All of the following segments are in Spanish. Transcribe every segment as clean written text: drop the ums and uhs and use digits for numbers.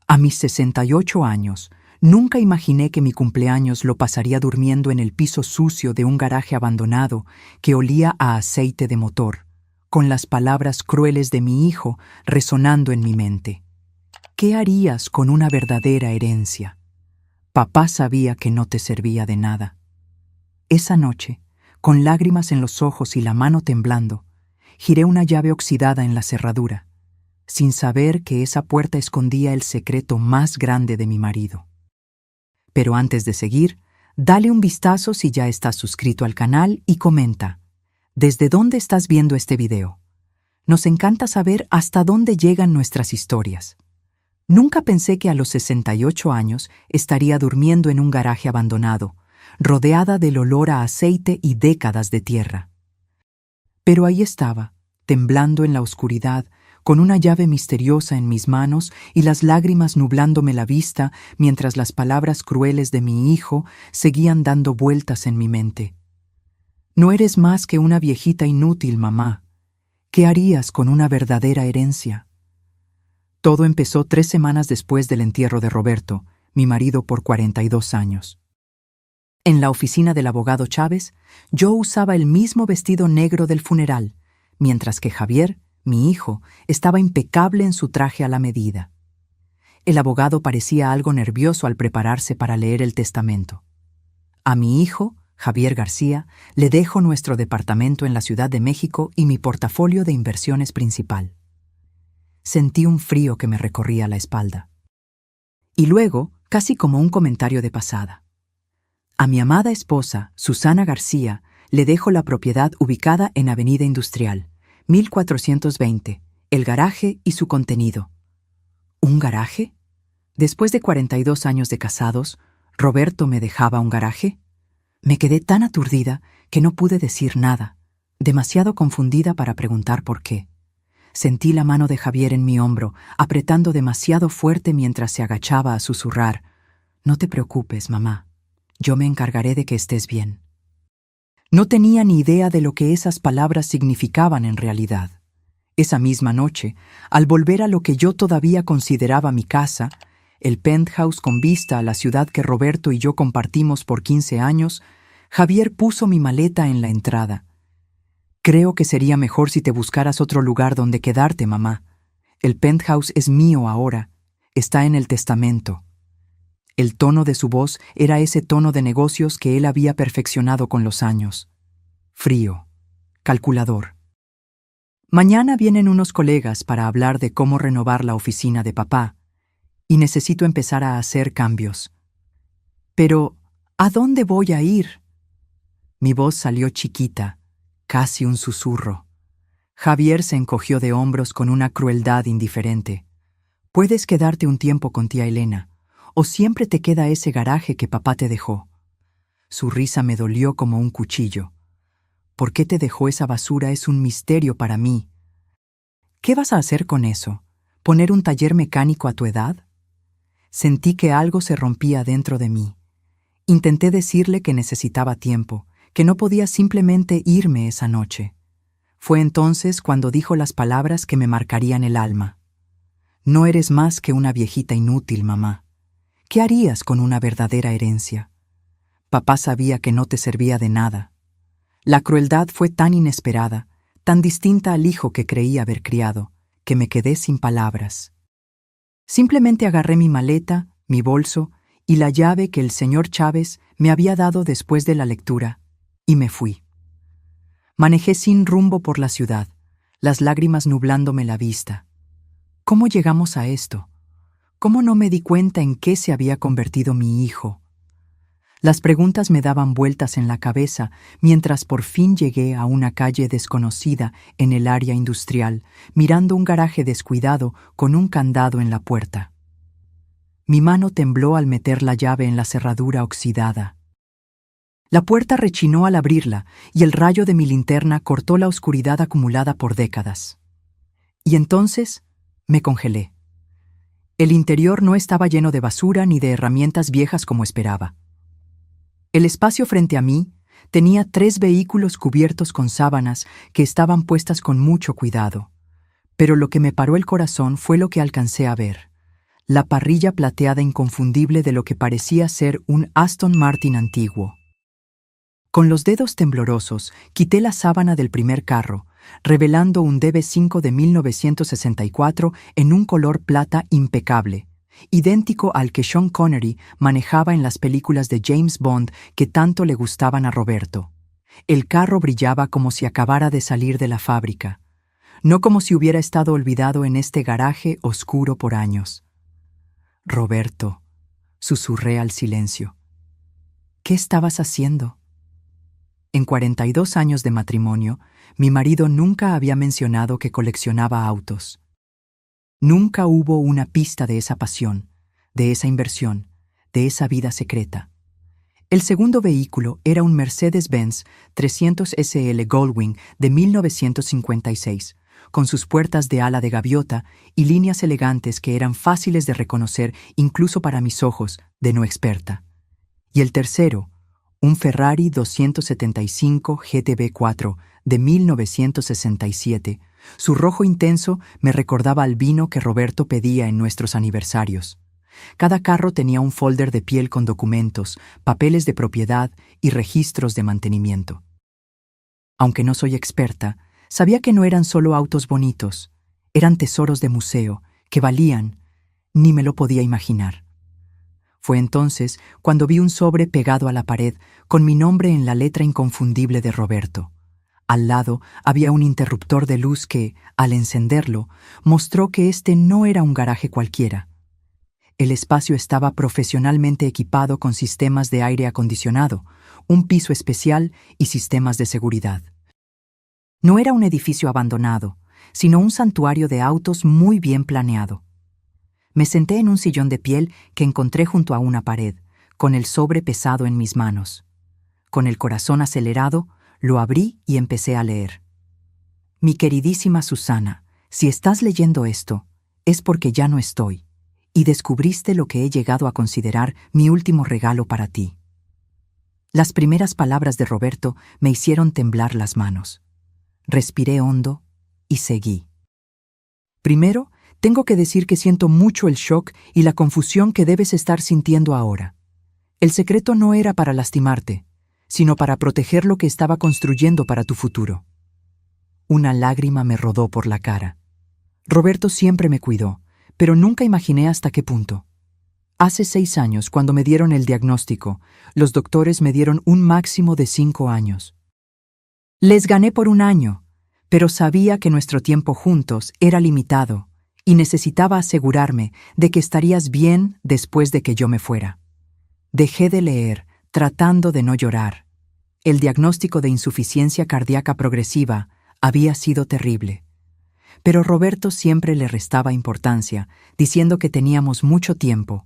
A mis 68 años, nunca imaginé que mi cumpleaños lo pasaría durmiendo en el piso sucio de un garaje abandonado que olía a aceite de motor, con las palabras crueles de mi hijo resonando en mi mente. ¿Qué harías con una verdadera herencia? Papá sabía que no te servía de nada. Esa noche, con lágrimas en los ojos y la mano temblando, giré una llave oxidada en la cerradura, sin saber que esa puerta escondía el secreto más grande de mi marido. Pero antes de seguir, dale un vistazo si ya estás suscrito al canal y comenta, ¿desde dónde estás viendo este video? Nos encanta saber hasta dónde llegan nuestras historias. Nunca pensé que a los 68 años estaría durmiendo en un garaje abandonado, rodeada del olor a aceite y décadas de tierra. Pero ahí estaba, temblando en la oscuridad, con una llave misteriosa en mis manos y las lágrimas nublándome la vista mientras las palabras crueles de mi hijo seguían dando vueltas en mi mente. No eres más que una viejita inútil, mamá. ¿Qué harías con una verdadera herencia? Todo empezó 3 semanas después del entierro de Roberto, mi marido por 42 años. En la oficina del abogado Chávez, yo usaba el mismo vestido negro del funeral, mientras que Javier, mi hijo, estaba impecable en su traje a la medida. El abogado parecía algo nervioso al prepararse para leer el testamento. A mi hijo, Javier García, le dejo nuestro departamento en la Ciudad de México y mi portafolio de inversiones principal. Sentí un frío que me recorría la espalda. Y luego, casi como un comentario de pasada. A mi amada esposa, Susana García, le dejo la propiedad ubicada en Avenida Industrial, 1420, el garaje y su contenido. ¿Un garaje? Después de 42 años de casados, ¿Roberto me dejaba un garaje? Me quedé tan aturdida que no pude decir nada, demasiado confundida para preguntar por qué. Sentí la mano de Javier en mi hombro, apretando demasiado fuerte mientras se agachaba a susurrar, «No te preocupes, mamá. Yo me encargaré de que estés bien». No tenía ni idea de lo que esas palabras significaban en realidad. Esa misma noche, al volver a lo que yo todavía consideraba mi casa, el penthouse con vista a la ciudad que Roberto y yo compartimos por 15 años, Javier puso mi maleta en la entrada. «Creo que sería mejor si te buscaras otro lugar donde quedarte, mamá. El penthouse es mío ahora. Está en el testamento». El tono de su voz era ese tono de negocios que él había perfeccionado con los años. Frío, calculador. Mañana vienen unos colegas para hablar de cómo renovar la oficina de papá, y necesito empezar a hacer cambios. Pero, ¿a dónde voy a ir? Mi voz salió chiquita, casi un susurro. Javier se encogió de hombros con una crueldad indiferente. Puedes quedarte un tiempo con tía Elena, o siempre te queda ese garaje que papá te dejó. Su risa me dolió como un cuchillo. ¿Por qué te dejó esa basura? Es un misterio para mí. ¿Qué vas a hacer con eso? ¿Poner un taller mecánico a tu edad? Sentí que algo se rompía dentro de mí. Intenté decirle que necesitaba tiempo, que no podía simplemente irme esa noche. Fue entonces cuando dijo las palabras que me marcarían el alma. No eres más que una viejita inútil, mamá. ¿Qué harías con una verdadera herencia? Papá sabía que no te servía de nada. La crueldad fue tan inesperada, tan distinta al hijo que creía haber criado, que me quedé sin palabras. Simplemente agarré mi maleta, mi bolso y la llave que el señor Chávez me había dado después de la lectura, y me fui. Manejé sin rumbo por la ciudad, las lágrimas nublándome la vista. ¿Cómo llegamos a esto? ¿Cómo no me di cuenta en qué se había convertido mi hijo? Las preguntas me daban vueltas en la cabeza mientras por fin llegué a una calle desconocida en el área industrial, mirando un garaje descuidado con un candado en la puerta. Mi mano tembló al meter la llave en la cerradura oxidada. La puerta rechinó al abrirla y el rayo de mi linterna cortó la oscuridad acumulada por décadas. Y entonces me congelé. El interior no estaba lleno de basura ni de herramientas viejas como esperaba. El espacio frente a mí tenía 3 vehículos cubiertos con sábanas que estaban puestas con mucho cuidado. Pero lo que me paró el corazón fue lo que alcancé a ver: la parrilla plateada inconfundible de lo que parecía ser un Aston Martin antiguo. Con los dedos temblorosos, quité la sábana del primer carro, revelando un DB5 de 1964 en un color plata impecable, idéntico al que Sean Connery manejaba en las películas de James Bond que tanto le gustaban a Roberto. El carro brillaba como si acabara de salir de la fábrica, no como si hubiera estado olvidado en este garaje oscuro por años. Roberto, susurré al silencio. ¿Qué estabas haciendo? En 42 años de matrimonio, mi marido nunca había mencionado que coleccionaba autos. Nunca hubo una pista de esa pasión, de esa inversión, de esa vida secreta. El segundo vehículo era un Mercedes-Benz 300 SL Goldwing de 1956, con sus puertas de ala de gaviota y líneas elegantes que eran fáciles de reconocer incluso para mis ojos de no experta. Y el tercero, un Ferrari 275 GTB4 de 1967, su rojo intenso me recordaba al vino que Roberto pedía en nuestros aniversarios. Cada carro tenía un folder de piel con documentos, papeles de propiedad y registros de mantenimiento. Aunque no soy experta, sabía que no eran solo autos bonitos, eran tesoros de museo que valían, ni me lo podía imaginar. Fue entonces cuando vi un sobre pegado a la pared con mi nombre en la letra inconfundible de Roberto. Al lado había un interruptor de luz que, al encenderlo, mostró que este no era un garaje cualquiera. El espacio estaba profesionalmente equipado con sistemas de aire acondicionado, un piso especial y sistemas de seguridad. No era un edificio abandonado, sino un santuario de autos muy bien planeado. Me senté en un sillón de piel que encontré junto a una pared, con el sobre pesado en mis manos. Con el corazón acelerado, lo abrí y empecé a leer. Mi queridísima Susana, si estás leyendo esto, es porque ya no estoy, y descubriste lo que he llegado a considerar mi último regalo para ti. Las primeras palabras de Roberto me hicieron temblar las manos. Respiré hondo y seguí. Primero, tengo que decir que siento mucho el shock y la confusión que debes estar sintiendo ahora. El secreto no era para lastimarte, sino para proteger lo que estaba construyendo para tu futuro. Una lágrima me rodó por la cara. Roberto siempre me cuidó, pero nunca imaginé hasta qué punto. Hace 6 años, cuando me dieron el diagnóstico, los doctores me dieron un máximo de 5 años. Les gané por 1 año, pero sabía que nuestro tiempo juntos era limitado y necesitaba asegurarme de que estarías bien después de que yo me fuera. Dejé de leer, tratando de no llorar. El diagnóstico de insuficiencia cardíaca progresiva había sido terrible. Pero Roberto siempre le restaba importancia, diciendo que teníamos mucho tiempo.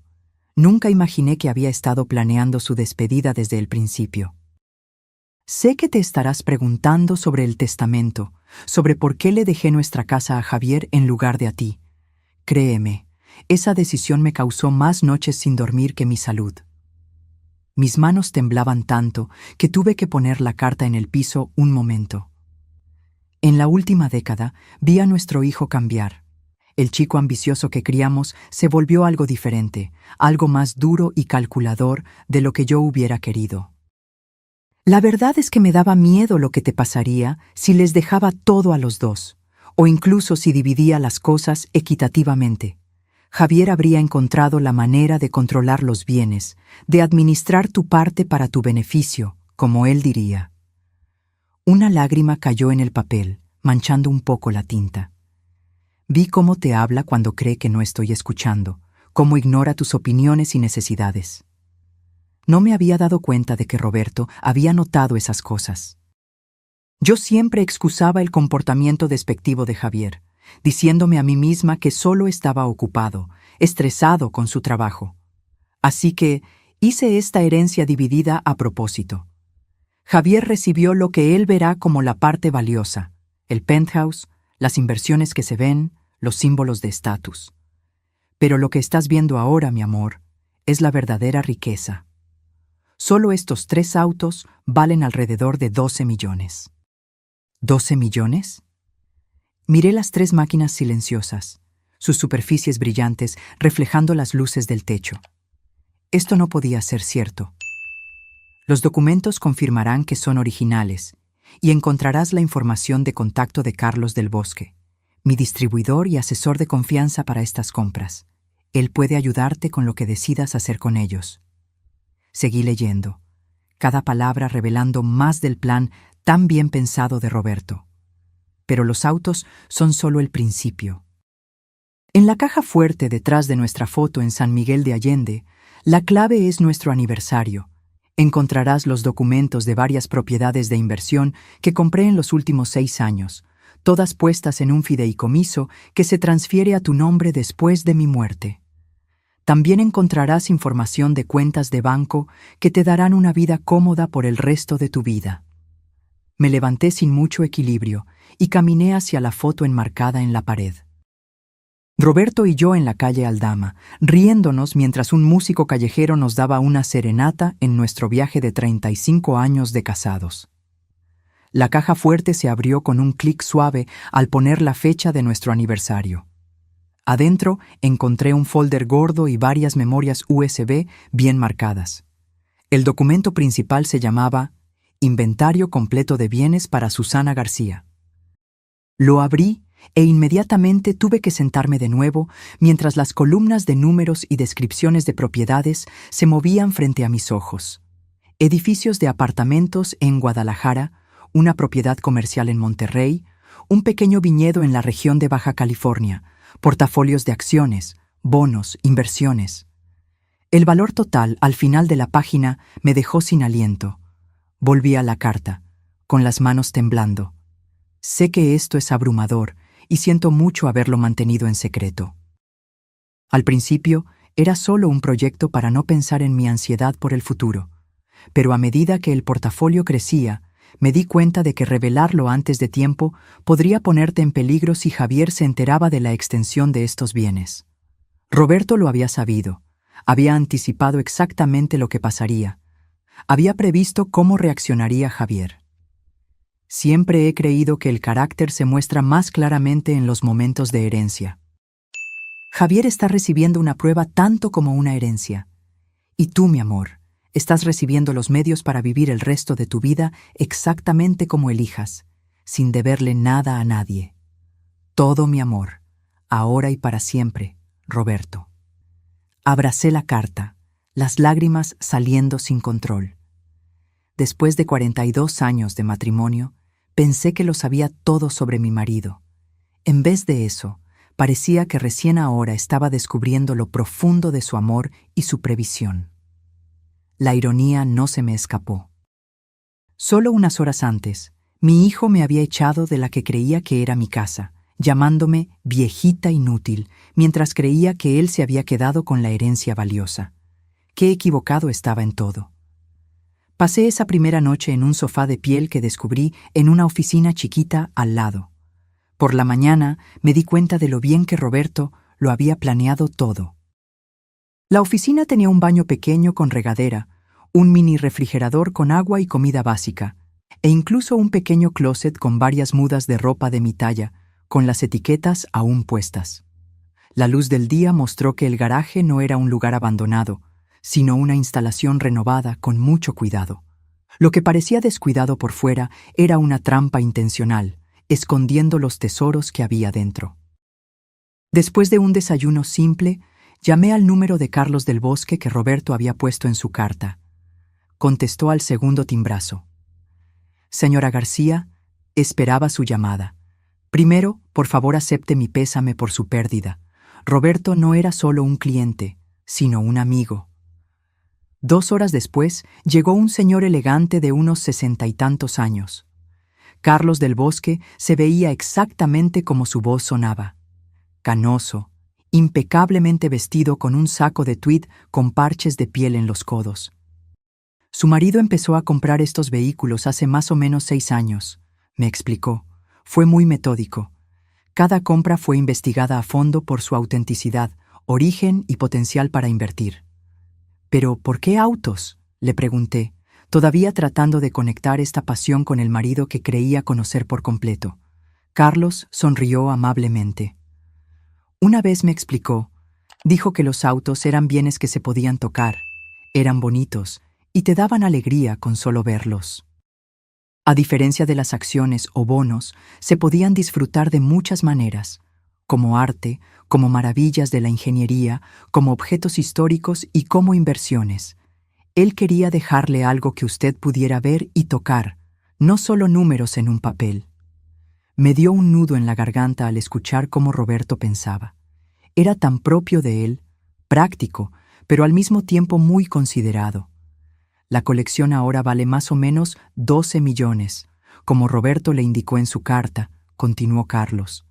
Nunca imaginé que había estado planeando su despedida desde el principio. Sé que te estarás preguntando sobre el testamento, sobre por qué le dejé nuestra casa a Javier en lugar de a ti. Créeme, esa decisión me causó más noches sin dormir que mi salud. Mis manos temblaban tanto que tuve que poner la carta en el piso un momento. En la última década vi a nuestro hijo cambiar. El chico ambicioso que criamos se volvió algo diferente, algo más duro y calculador de lo que yo hubiera querido. La verdad es que me daba miedo lo que te pasaría si les dejaba todo a los dos, o incluso si dividía las cosas equitativamente. Javier habría encontrado la manera de controlar los bienes, de administrar tu parte para tu beneficio, como él diría. Una lágrima cayó en el papel, manchando un poco la tinta. Vi cómo te habla cuando cree que no estoy escuchando, cómo ignora tus opiniones y necesidades. No me había dado cuenta de que Roberto había notado esas cosas. Yo siempre excusaba el comportamiento despectivo de Javier, diciéndome a mí misma que solo estaba ocupado, estresado con su trabajo. Así que hice esta herencia dividida a propósito. Javier recibió lo que él verá como la parte valiosa, el penthouse, las inversiones que se ven, los símbolos de estatus. Pero lo que estás viendo ahora, mi amor, es la verdadera riqueza. Solo estos 3 autos valen alrededor de 12 millones. ¿12 millones? Miré las 3 máquinas silenciosas, sus superficies brillantes reflejando las luces del techo. Esto no podía ser cierto. Los documentos confirmarán que son originales y encontrarás la información de contacto de Carlos del Bosque, mi distribuidor y asesor de confianza para estas compras. Él puede ayudarte con lo que decidas hacer con ellos. Seguí leyendo, cada palabra revelando más del plan tan bien pensado de Roberto. Pero los autos son solo el principio. En la caja fuerte detrás de nuestra foto en San Miguel de Allende, la clave es nuestro aniversario. Encontrarás los documentos de varias propiedades de inversión que compré en los últimos 6 años, todas puestas en un fideicomiso que se transfiere a tu nombre después de mi muerte. También encontrarás información de cuentas de banco que te darán una vida cómoda por el resto de tu vida. Me levanté sin mucho equilibrio y caminé hacia la foto enmarcada en la pared. Roberto y yo en la calle Aldama, riéndonos mientras un músico callejero nos daba una serenata en nuestro viaje de 35 años de casados. La caja fuerte se abrió con un clic suave al poner la fecha de nuestro aniversario. Adentro encontré un folder gordo y varias memorias USB bien marcadas. El documento principal se llamaba Inventario completo de bienes para Susana García. Lo abrí e inmediatamente tuve que sentarme de nuevo mientras las columnas de números y descripciones de propiedades se movían frente a mis ojos. Edificios de apartamentos en Guadalajara, una propiedad comercial en Monterrey, un pequeño viñedo en la región de Baja California, portafolios de acciones, bonos, inversiones. El valor total al final de la página me dejó sin aliento. Volví a la carta, con las manos temblando. Sé que esto es abrumador y siento mucho haberlo mantenido en secreto. Al principio, era solo un proyecto para no pensar en mi ansiedad por el futuro, pero a medida que el portafolio crecía, me di cuenta de que revelarlo antes de tiempo podría ponerte en peligro si Javier se enteraba de la extensión de estos bienes. Roberto lo había sabido, había anticipado exactamente lo que pasaría, había previsto cómo reaccionaría Javier. Siempre he creído que el carácter se muestra más claramente en los momentos de herencia. Javier está recibiendo una prueba tanto como una herencia. Y tú, mi amor, estás recibiendo los medios para vivir el resto de tu vida exactamente como elijas, sin deberle nada a nadie. Todo mi amor, ahora y para siempre, Roberto. Abracé la carta, las lágrimas saliendo sin control. Después de 42 años de matrimonio, pensé que lo sabía todo sobre mi marido. En vez de eso, parecía que recién ahora estaba descubriendo lo profundo de su amor y su previsión. La ironía no se me escapó. Solo unas horas antes, mi hijo me había echado de la que creía que era mi casa, llamándome viejita inútil, mientras creía que él se había quedado con la herencia valiosa. Qué equivocado estaba en todo. Pasé esa primera noche en un sofá de piel que descubrí en una oficina chiquita al lado. Por la mañana me di cuenta de lo bien que Roberto lo había planeado todo. La oficina tenía un baño pequeño con regadera, un mini refrigerador con agua y comida básica, e incluso un pequeño closet con varias mudas de ropa de mi talla, con las etiquetas aún puestas. La luz del día mostró que el garaje no era un lugar abandonado, sino una instalación renovada con mucho cuidado. Lo que parecía descuidado por fuera era una trampa intencional, escondiendo los tesoros que había dentro. Después de un desayuno simple, llamé al número de Carlos del Bosque que Roberto había puesto en su carta. Contestó al segundo timbrazo. Señora García, esperaba su llamada. Primero, por favor acepte mi pésame por su pérdida. Roberto no era solo un cliente, sino un amigo. 2 horas después, llegó un señor elegante de unos 60 y tantos años. Carlos del Bosque se veía exactamente como su voz sonaba. Canoso, impecablemente vestido con un saco de tweed con parches de piel en los codos. Su marido empezó a comprar estos vehículos hace más o menos 6 años, me explicó. Fue muy metódico. Cada compra fue investigada a fondo por su autenticidad, origen y potencial para invertir. «¿Pero por qué autos?», le pregunté, todavía tratando de conectar esta pasión con el marido que creía conocer por completo. Carlos sonrió amablemente. Una vez me explicó, dijo que los autos eran bienes que se podían tocar, eran bonitos y te daban alegría con solo verlos. A diferencia de las acciones o bonos, se podían disfrutar de muchas maneras, como arte, como maravillas de la ingeniería, como objetos históricos y como inversiones. Él quería dejarle algo que usted pudiera ver y tocar, no solo números en un papel. Me dio un nudo en la garganta al escuchar cómo Roberto pensaba. Era tan propio de él, práctico, pero al mismo tiempo muy considerado. La colección ahora vale más o menos 12 millones, como Roberto le indicó en su carta, continuó Carlos.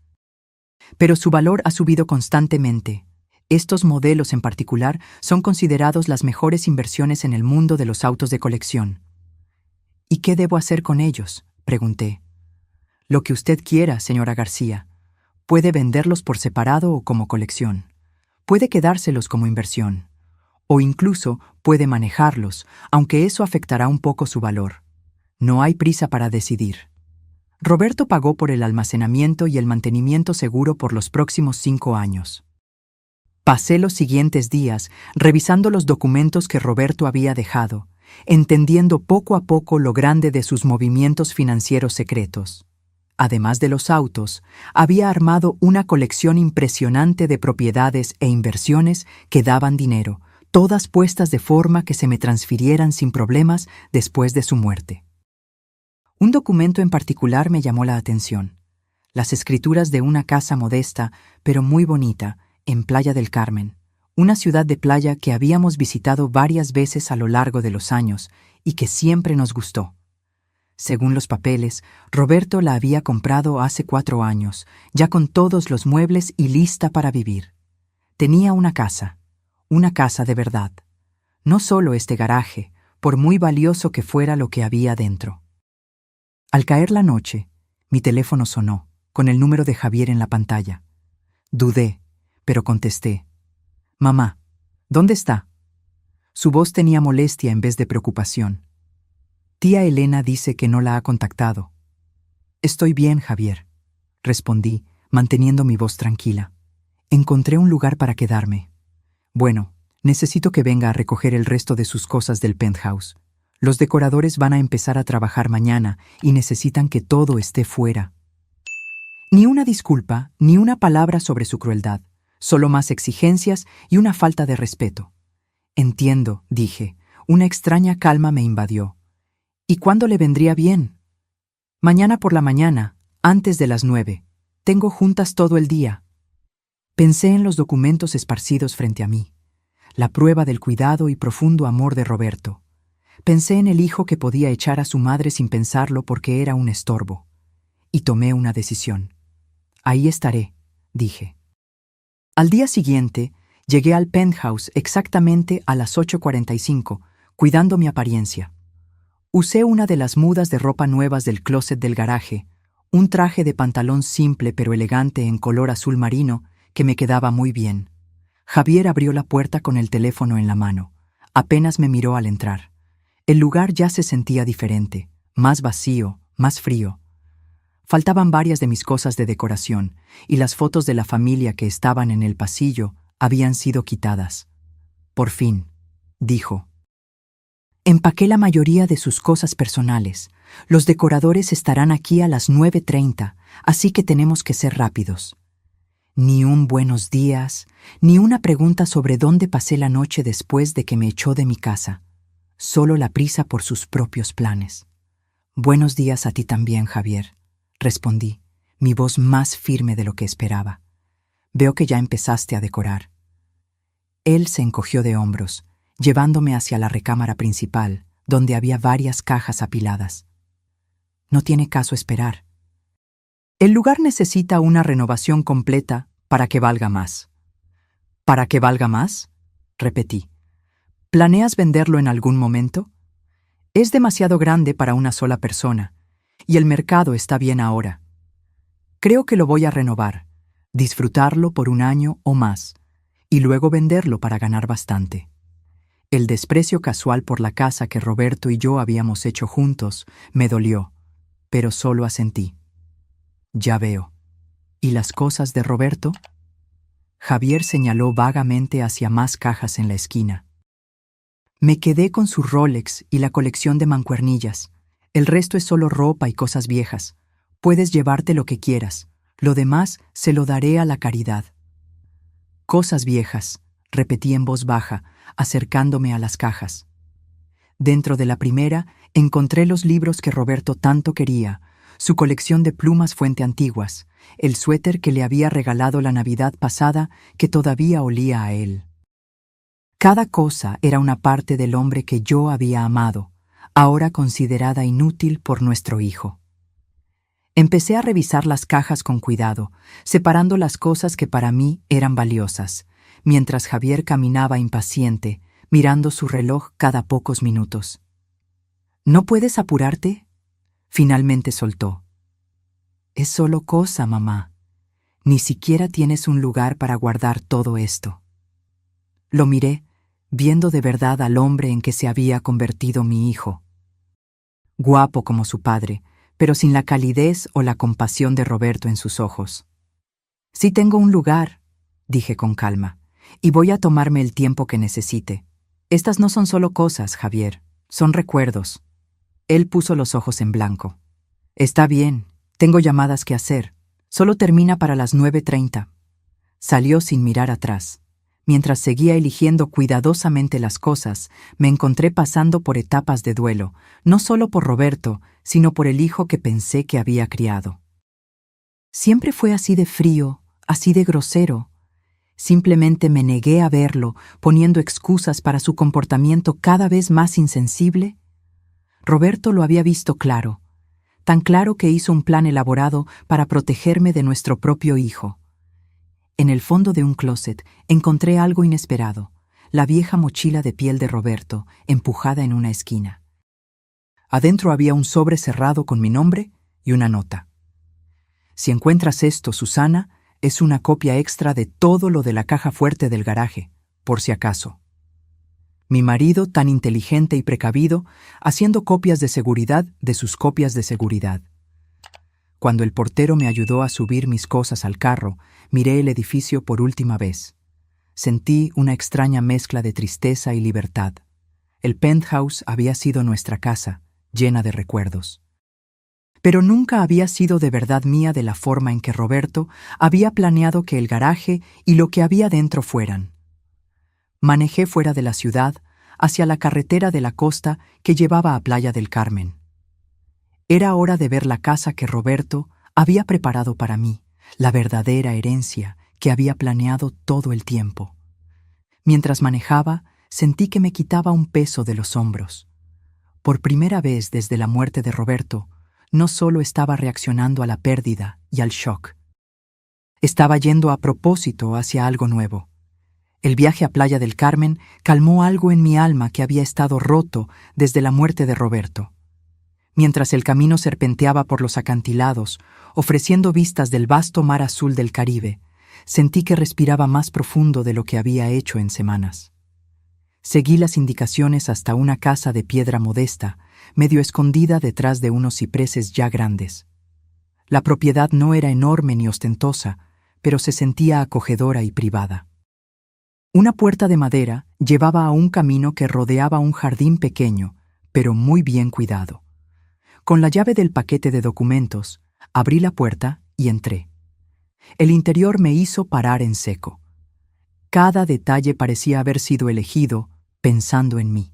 Pero su valor ha subido constantemente. Estos modelos en particular son considerados las mejores inversiones en el mundo de los autos de colección. ¿Y qué debo hacer con ellos?, pregunté. Lo que usted quiera, señora García. Puede venderlos por separado o como colección. Puede quedárselos como inversión. O incluso puede manejarlos, aunque eso afectará un poco su valor. No hay prisa para decidir. Roberto pagó por el almacenamiento y el mantenimiento seguro por los próximos 5 años. Pasé los siguientes días revisando los documentos que Roberto había dejado, entendiendo poco a poco lo grande de sus movimientos financieros secretos. Además de los autos, había armado una colección impresionante de propiedades e inversiones que daban dinero, todas puestas de forma que se me transfirieran sin problemas después de su muerte. Un documento en particular me llamó la atención. Las escrituras de una casa modesta, pero muy bonita, en Playa del Carmen, una ciudad de playa que habíamos visitado varias veces a lo largo de los años y que siempre nos gustó. Según los papeles, Roberto la había comprado hace 4 años, ya con todos los muebles y lista para vivir. Tenía una casa de verdad. No solo este garaje, por muy valioso que fuera lo que había dentro. Al caer la noche, mi teléfono sonó, con el número de Javier en la pantalla. Dudé, pero contesté. «Mamá, ¿dónde está?» Su voz tenía molestia en vez de preocupación. «Tía Elena dice que no la ha contactado». «Estoy bien, Javier», respondí, manteniendo mi voz tranquila. «Encontré un lugar para quedarme. Bueno, necesito que venga a recoger el resto de sus cosas del penthouse. Los decoradores van a empezar a trabajar mañana y necesitan que todo esté fuera». Ni una disculpa, ni una palabra sobre su crueldad, solo más exigencias y una falta de respeto. «Entiendo», dije. Una extraña calma me invadió. «¿Y cuándo le vendría bien?» «Mañana por la mañana, antes de las 9. Tengo juntas todo el día». Pensé en los documentos esparcidos frente a mí, la prueba del cuidado y profundo amor de Roberto. Pensé en el hijo que podía echar a su madre sin pensarlo porque era un estorbo. Y tomé una decisión. «Ahí estaré», dije. Al día siguiente, llegué al penthouse exactamente a las 8:45, cuidando mi apariencia. Usé una de las mudas de ropa nuevas del closet del garaje, un traje de pantalón simple pero elegante en color azul marino que me quedaba muy bien. Javier abrió la puerta con el teléfono en la mano. Apenas me miró al entrar. El lugar ya se sentía diferente, más vacío, más frío. Faltaban varias de mis cosas de decoración, y las fotos de la familia que estaban en el pasillo habían sido quitadas. «Por fin», dijo. «Empaqué la mayoría de sus cosas personales. Los decoradores estarán aquí a las 9:30, así que tenemos que ser rápidos». Ni un buenos días, ni una pregunta sobre dónde pasé la noche después de que me echó de mi casa. Solo la prisa por sus propios planes. «Buenos días a ti también, Javier», respondí, mi voz más firme de lo que esperaba. «Veo que ya empezaste a decorar». Él se encogió de hombros, llevándome hacia la recámara principal, donde había varias cajas apiladas. «No tiene caso esperar. El lugar necesita una renovación completa para que valga más». «¿Para que valga más?», repetí. «¿Planeas venderlo en algún momento?» «Es demasiado grande para una sola persona, y el mercado está bien ahora. Creo que lo voy a renovar, disfrutarlo por 1 año o más, y luego venderlo para ganar bastante». El desprecio casual por la casa que Roberto y yo habíamos hecho juntos me dolió, pero solo asentí. «Ya veo. ¿Y las cosas de Roberto?» Javier señaló vagamente hacia más cajas en la esquina. Me quedé con su Rolex y la colección de mancuernillas. El resto es solo ropa y cosas viejas. Puedes llevarte lo que quieras. Lo demás se lo daré a la caridad. Cosas viejas, repetí en voz baja, acercándome a las cajas. Dentro de la primera encontré los libros que Roberto tanto quería, su colección de plumas fuente antiguas, el suéter que le había regalado la Navidad pasada que todavía olía a él. Cada cosa era una parte del hombre que yo había amado, ahora considerada inútil por nuestro hijo. Empecé a revisar las cajas con cuidado, separando las cosas que para mí eran valiosas, mientras Javier caminaba impaciente, mirando su reloj cada pocos minutos. ¿No puedes apurarte? Finalmente soltó. Es solo cosa, mamá. Ni siquiera tienes un lugar para guardar todo esto. Lo miré, viendo de verdad al hombre en que se había convertido mi hijo. Guapo como su padre, pero sin la calidez o la compasión de Roberto en sus ojos. Sí tengo un lugar, dije con calma, y voy a tomarme el tiempo que necesite. Estas no son solo cosas, Javier, son recuerdos. Él puso los ojos en blanco. Está bien, tengo llamadas que hacer. Solo termina para las 9:30. Salió sin mirar atrás. Mientras seguía eligiendo cuidadosamente las cosas, me encontré pasando por etapas de duelo, no solo por Roberto, sino por el hijo que pensé que había criado. Siempre fue así de frío, así de grosero. Simplemente me negué a verlo, poniendo excusas para su comportamiento cada vez más insensible. Roberto lo había visto claro, tan claro que hizo un plan elaborado para protegerme de nuestro propio hijo. En el fondo de un closet encontré algo inesperado, la vieja mochila de piel de Roberto, empujada en una esquina. Adentro había un sobre cerrado con mi nombre y una nota. Si encuentras esto, Susana, es una copia extra de todo lo de la caja fuerte del garaje, por si acaso. Mi marido, tan inteligente y precavido, haciendo copias de seguridad de sus copias de seguridad. Cuando el portero me ayudó a subir mis cosas al carro, miré el edificio por última vez. Sentí una extraña mezcla de tristeza y libertad. El penthouse había sido nuestra casa, llena de recuerdos. Pero nunca había sido de verdad mía de la forma en que Roberto había planeado que el garaje y lo que había dentro fueran. Manejé fuera de la ciudad, hacia la carretera de la costa que llevaba a Playa del Carmen. Era hora de ver la casa que Roberto había preparado para mí, la verdadera herencia que había planeado todo el tiempo. Mientras manejaba, sentí que me quitaba un peso de los hombros. Por primera vez desde la muerte de Roberto, no solo estaba reaccionando a la pérdida y al shock. Estaba yendo a propósito hacia algo nuevo. El viaje a Playa del Carmen calmó algo en mi alma que había estado roto desde la muerte de Roberto. Mientras el camino serpenteaba por los acantilados, ofreciendo vistas del vasto mar azul del Caribe, sentí que respiraba más profundo de lo que había hecho en semanas. Seguí las indicaciones hasta una casa de piedra modesta, medio escondida detrás de unos cipreses ya grandes. La propiedad no era enorme ni ostentosa, pero se sentía acogedora y privada. Una puerta de madera llevaba a un camino que rodeaba un jardín pequeño, pero muy bien cuidado. Con la llave del paquete de documentos, abrí la puerta y entré. El interior me hizo parar en seco. Cada detalle parecía haber sido elegido pensando en mí.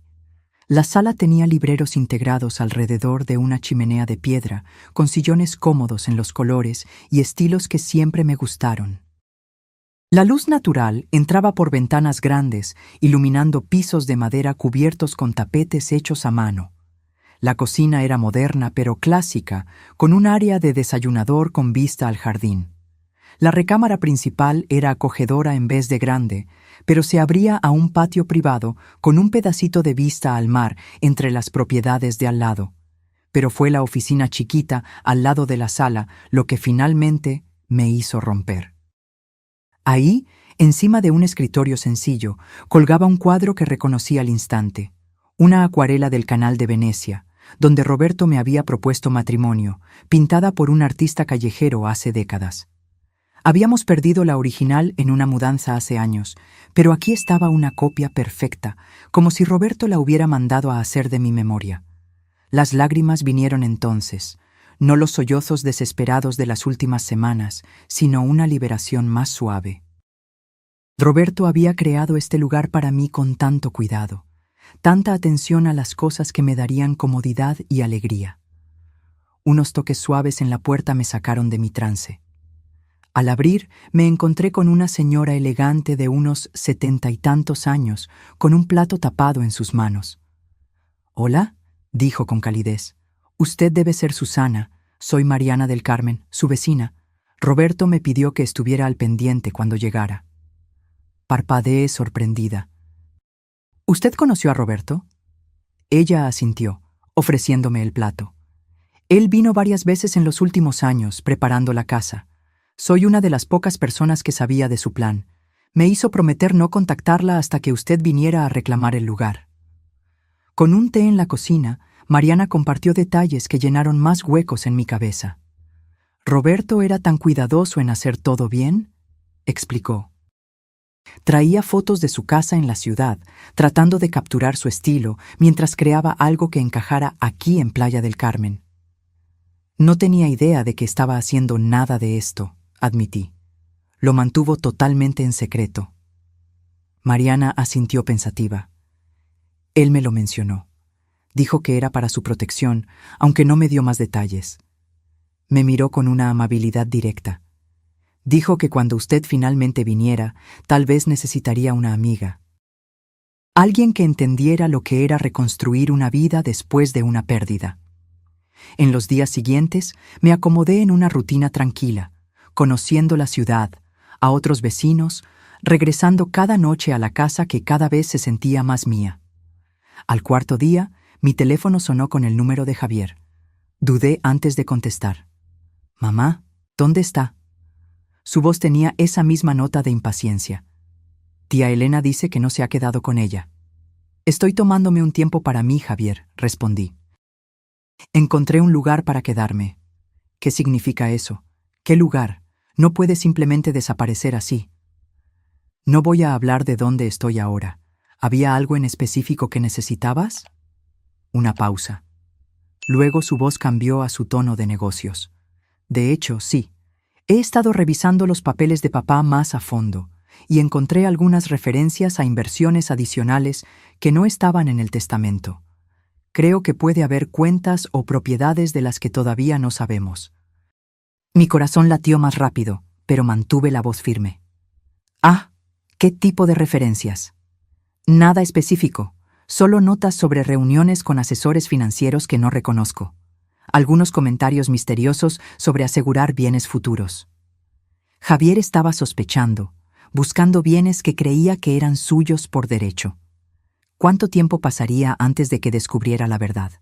La sala tenía libreros integrados alrededor de una chimenea de piedra, con sillones cómodos en los colores y estilos que siempre me gustaron. La luz natural entraba por ventanas grandes, iluminando pisos de madera cubiertos con tapetes hechos a mano. La cocina era moderna pero clásica, con un área de desayunador con vista al jardín. La recámara principal era acogedora en vez de grande, pero se abría a un patio privado con un pedacito de vista al mar entre las propiedades de al lado. Pero fue la oficina chiquita al lado de la sala lo que finalmente me hizo romper. Ahí, encima de un escritorio sencillo, colgaba un cuadro que reconocí al instante, una acuarela del Canal de Venecia, donde Roberto me había propuesto matrimonio, pintada por un artista callejero hace décadas. Habíamos perdido la original en una mudanza hace años, pero aquí estaba una copia perfecta, como si Roberto la hubiera mandado a hacer de mi memoria. Las lágrimas vinieron entonces, no los sollozos desesperados de las últimas semanas, sino una liberación más suave. Roberto había creado este lugar para mí con tanto cuidado, tanta atención a las cosas que me darían comodidad y alegría. Unos toques suaves en la puerta me sacaron de mi trance. Al abrir, me encontré con una señora elegante de unos 70 y tantos años, con un plato tapado en sus manos. «Hola», dijo con calidez. «Usted debe ser Susana. Soy Mariana del Carmen, su vecina. Roberto me pidió que estuviera al pendiente cuando llegara». Parpadeé sorprendida. «¿Usted conoció a Roberto?» Ella asintió, ofreciéndome el plato. «Él vino varias veces en los últimos años, preparando la casa. Soy una de las pocas personas que sabía de su plan. Me hizo prometer no contactarla hasta que usted viniera a reclamar el lugar». Con un té en la cocina, Mariana compartió detalles que llenaron más huecos en mi cabeza. «¿Roberto era tan cuidadoso en hacer todo bien?», explicó. Traía fotos de su casa en la ciudad, tratando de capturar su estilo, mientras creaba algo que encajara aquí en Playa del Carmen. «No tenía idea de que estaba haciendo nada de esto», admití. «Lo mantuvo totalmente en secreto». Mariana asintió pensativa. «Él me lo mencionó. Dijo que era para su protección, aunque no me dio más detalles. Me miró con una amabilidad directa. Dijo que cuando usted finalmente viniera, tal vez necesitaría una amiga. Alguien que entendiera lo que era reconstruir una vida después de una pérdida». En los días siguientes, me acomodé en una rutina tranquila, conociendo la ciudad, a otros vecinos, regresando cada noche a la casa que cada vez se sentía más mía. Al cuarto día, mi teléfono sonó con el número de Javier. Dudé antes de contestar. «Mamá, ¿dónde está?». Su voz tenía esa misma nota de impaciencia. «Tía Elena dice que no se ha quedado con ella». «Estoy tomándome un tiempo para mí, Javier», respondí. «Encontré un lugar para quedarme». «¿Qué significa eso? ¿Qué lugar? No puede simplemente desaparecer así». «No voy a hablar de dónde estoy ahora. ¿Había algo en específico que necesitabas?». Una pausa. Luego su voz cambió a su tono de negocios. «De hecho, sí. He estado revisando los papeles de papá más a fondo y encontré algunas referencias a inversiones adicionales que no estaban en el testamento. Creo que puede haber cuentas o propiedades de las que todavía no sabemos». Mi corazón latió más rápido, pero mantuve la voz firme. «Ah, ¿qué tipo de referencias?». «Nada específico, solo notas sobre reuniones con asesores financieros que no reconozco. Algunos comentarios misteriosos sobre asegurar bienes futuros». Javier estaba sospechando, buscando bienes que creía que eran suyos por derecho. ¿Cuánto tiempo pasaría antes de que descubriera la verdad?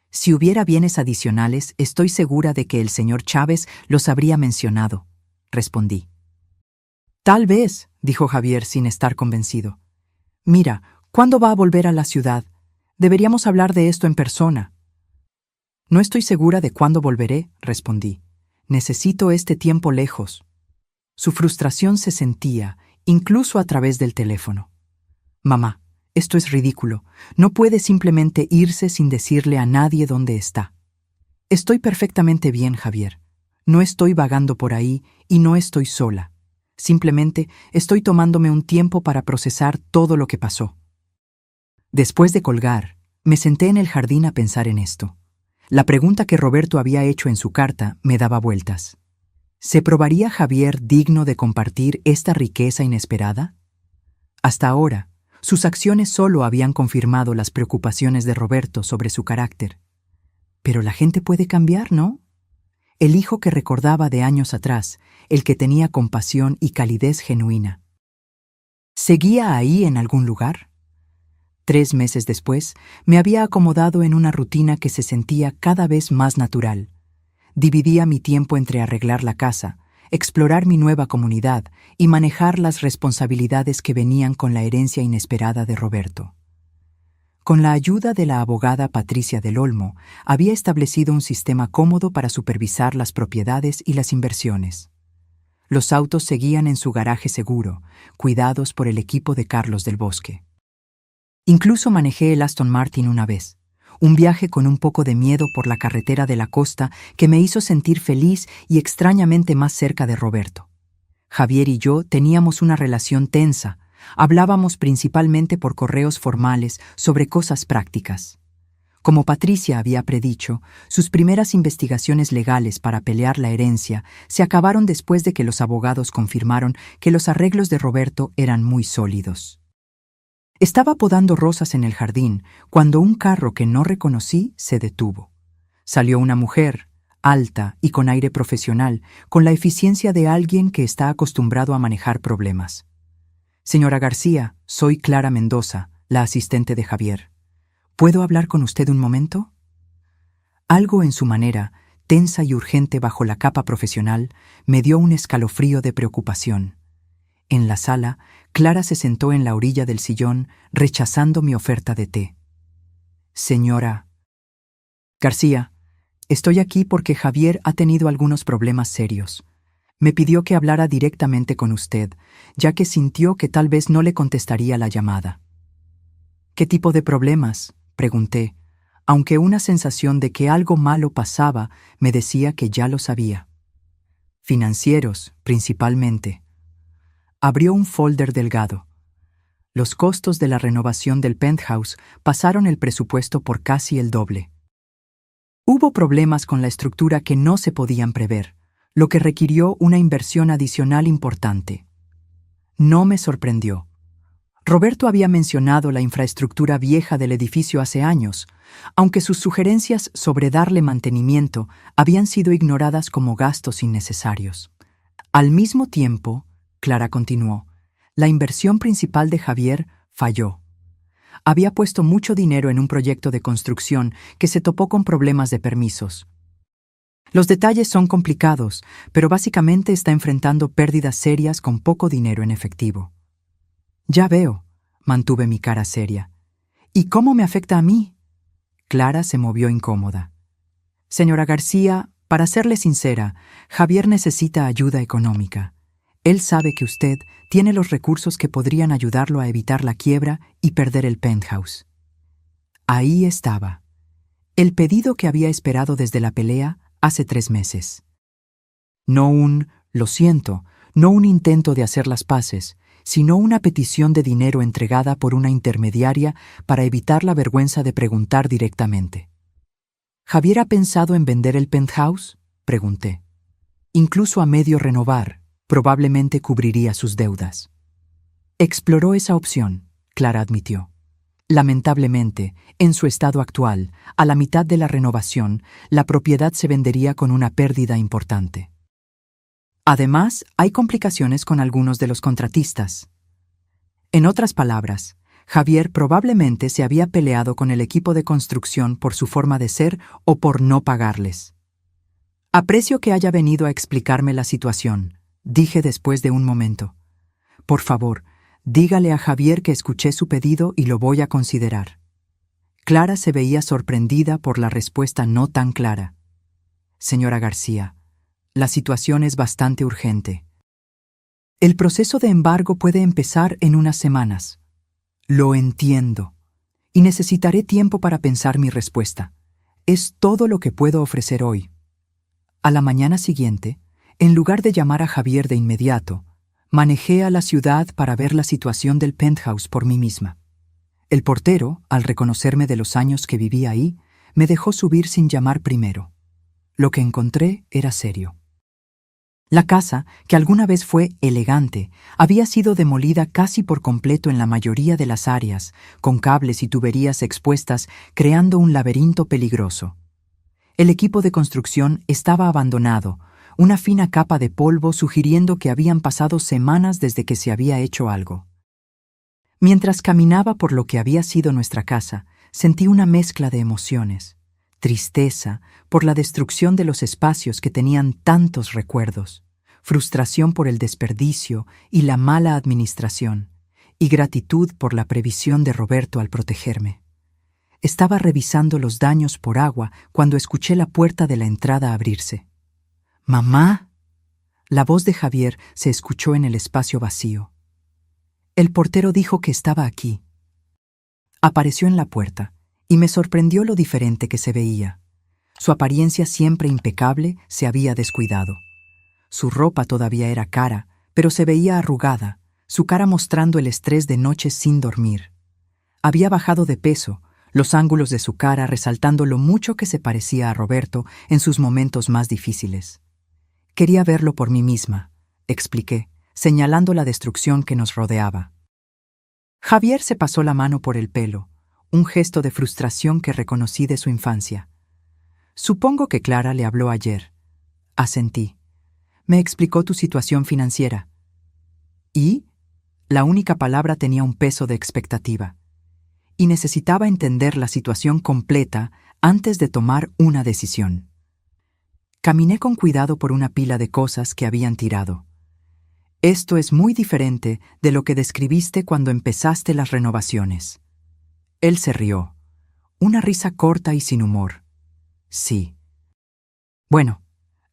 Si hubiera bienes adicionales, estoy segura de que el señor Chávez los habría mencionado, respondí. «Tal vez», dijo Javier sin estar convencido. «Mira, ¿cuándo va a volver a la ciudad? Deberíamos hablar de esto en persona». «No estoy segura de cuándo volveré», respondí. «Necesito este tiempo lejos». Su frustración se sentía, incluso a través del teléfono. «Mamá, esto es ridículo. No puede simplemente irse sin decirle a nadie dónde está». «Estoy perfectamente bien, Javier. No estoy vagando por ahí y no estoy sola. Simplemente estoy tomándome un tiempo para procesar todo lo que pasó». Después de colgar, me senté en el jardín a pensar en esto. La pregunta que Roberto había hecho en su carta me daba vueltas. ¿Se probaría Javier digno de compartir esta riqueza inesperada? Hasta ahora, sus acciones solo habían confirmado las preocupaciones de Roberto sobre su carácter. Pero la gente puede cambiar, ¿no? El hijo que recordaba de años atrás, el que tenía compasión y calidez genuina. ¿Seguía ahí en algún lugar? 3 meses después, me había acomodado en una rutina que se sentía cada vez más natural. Dividía mi tiempo entre arreglar la casa, explorar mi nueva comunidad y manejar las responsabilidades que venían con la herencia inesperada de Roberto. Con la ayuda de la abogada Patricia del Olmo, había establecido un sistema cómodo para supervisar las propiedades y las inversiones. Los autos seguían en su garaje seguro, cuidados por el equipo de Carlos del Bosque. Incluso manejé el Aston Martin una vez, un viaje con un poco de miedo por la carretera de la costa que me hizo sentir feliz y extrañamente más cerca de Roberto. Javier y yo teníamos una relación tensa, hablábamos principalmente por correos formales sobre cosas prácticas. Como Patricia había predicho, sus primeras investigaciones legales para pelear la herencia se acabaron después de que los abogados confirmaron que los arreglos de Roberto eran muy sólidos. Estaba podando rosas en el jardín cuando un carro que no reconocí se detuvo. Salió una mujer, alta y con aire profesional, con la eficiencia de alguien que está acostumbrado a manejar problemas. Señora García, soy Clara Mendoza, la asistente de Javier. ¿Puedo hablar con usted un momento? Algo en su manera, tensa y urgente bajo la capa profesional, me dio un escalofrío de preocupación. En la sala, Clara se sentó en la orilla del sillón, rechazando mi oferta de té. Señora García, estoy aquí porque Javier ha tenido algunos problemas serios. Me pidió que hablara directamente con usted, ya que sintió que tal vez no le contestaría la llamada. ¿Qué tipo de problemas?, pregunté, aunque una sensación de que algo malo pasaba me decía que ya lo sabía. Financieros, principalmente. Abrió un folder delgado. Los costos de la renovación del penthouse pasaron el presupuesto por casi el doble. Hubo problemas con la estructura que no se podían prever, lo que requirió una inversión adicional importante. No me sorprendió. Roberto había mencionado la infraestructura vieja del edificio hace años, aunque sus sugerencias sobre darle mantenimiento habían sido ignoradas como gastos innecesarios. Al mismo tiempo, Clara continuó, la inversión principal de Javier falló. Había puesto mucho dinero en un proyecto de construcción que se topó con problemas de permisos. Los detalles son complicados, pero básicamente está enfrentando pérdidas serias con poco dinero en efectivo. Ya veo, mantuve mi cara seria. ¿Y cómo me afecta a mí? Clara se movió incómoda. Señora García, para serle sincera, Javier necesita ayuda económica. Él sabe que usted tiene los recursos que podrían ayudarlo a evitar la quiebra y perder el penthouse. Ahí estaba. El pedido que había esperado desde la pelea hace 3 meses. Lo siento, no un intento de hacer las paces, sino una petición de dinero entregada por una intermediaria para evitar la vergüenza de preguntar directamente. ¿Javier ha pensado en vender el penthouse?, pregunté. Incluso a medio renovar, probablemente cubriría sus deudas. Exploró esa opción, Clara admitió. Lamentablemente, en su estado actual, a la mitad de la renovación, la propiedad se vendería con una pérdida importante. Además, hay complicaciones con algunos de los contratistas. En otras palabras, Javier probablemente se había peleado con el equipo de construcción por su forma de ser o por no pagarles. Aprecio que haya venido a explicarme la situación, dije después de un momento. Por favor, dígale a Javier que escuché su pedido y lo voy a considerar. Clara se veía sorprendida por la respuesta no tan clara. Señora García, la situación es bastante urgente. El proceso de embargo puede empezar en unas semanas. Lo entiendo. Y necesitaré tiempo para pensar mi respuesta. Es todo lo que puedo ofrecer hoy. A la mañana siguiente, en lugar de llamar a Javier de inmediato, manejé a la ciudad para ver la situación del penthouse por mí misma. El portero, al reconocerme de los años que viví ahí, me dejó subir sin llamar primero. Lo que encontré era serio. La casa, que alguna vez fue elegante, había sido demolida casi por completo en la mayoría de las áreas, con cables y tuberías expuestas, creando un laberinto peligroso. El equipo de construcción estaba abandonado, una fina capa de polvo sugiriendo que habían pasado semanas desde que se había hecho algo. Mientras caminaba por lo que había sido nuestra casa, sentí una mezcla de emociones. Tristeza por la destrucción de los espacios que tenían tantos recuerdos, frustración por el desperdicio y la mala administración, y gratitud por la previsión de Roberto al protegerme. Estaba revisando los daños por agua cuando escuché la puerta de la entrada abrirse. «¡Mamá!». La voz de Javier se escuchó en el espacio vacío. El portero dijo que estaba aquí. Apareció en la puerta y me sorprendió lo diferente que se veía. Su apariencia siempre impecable se había descuidado. Su ropa todavía era cara, pero se veía arrugada, su cara mostrando el estrés de noches sin dormir. Había bajado de peso, los ángulos de su cara resaltando lo mucho que se parecía a Roberto en sus momentos más difíciles. Quería verlo por mí misma, expliqué, señalando la destrucción que nos rodeaba. Javier se pasó la mano por el pelo, un gesto de frustración que reconocí de su infancia. Supongo que Clara le habló ayer. Asentí. Me explicó tu situación financiera. ¿Y? La única palabra tenía un peso de expectativa. Y necesitaba entender la situación completa antes de tomar una decisión. Caminé con cuidado por una pila de cosas que habían tirado. Esto es muy diferente de lo que describiste cuando empezaste las renovaciones. Él se rió. Una risa corta y sin humor. Sí. Bueno,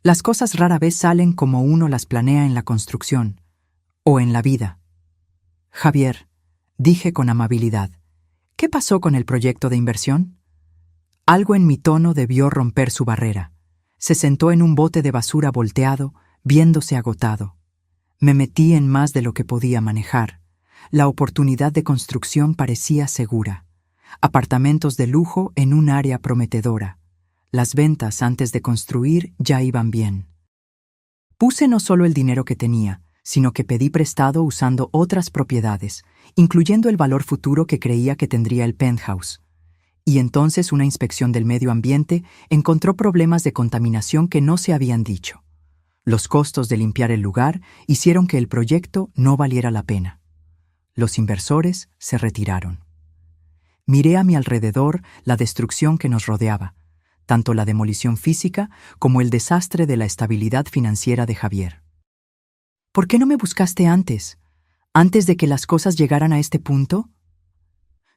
las cosas rara vez salen como uno las planea en la construcción, o en la vida. Javier, dije con amabilidad, ¿qué pasó con el proyecto de inversión? Algo en mi tono debió romper su barrera. Se sentó en un bote de basura volteado, viéndose agotado. Me metí en más de lo que podía manejar. La oportunidad de construcción parecía segura. Apartamentos de lujo en un área prometedora. Las ventas antes de construir ya iban bien. Puse no solo el dinero que tenía, sino que pedí prestado usando otras propiedades, incluyendo el valor futuro que creía que tendría el penthouse. Y entonces una inspección del medio ambiente encontró problemas de contaminación que no se habían dicho. Los costos de limpiar el lugar hicieron que el proyecto no valiera la pena. Los inversores se retiraron. Miré a mi alrededor la destrucción que nos rodeaba, tanto la demolición física como el desastre de la estabilidad financiera de Javier. ¿Por qué no me buscaste antes? ¿Antes de que las cosas llegaran a este punto?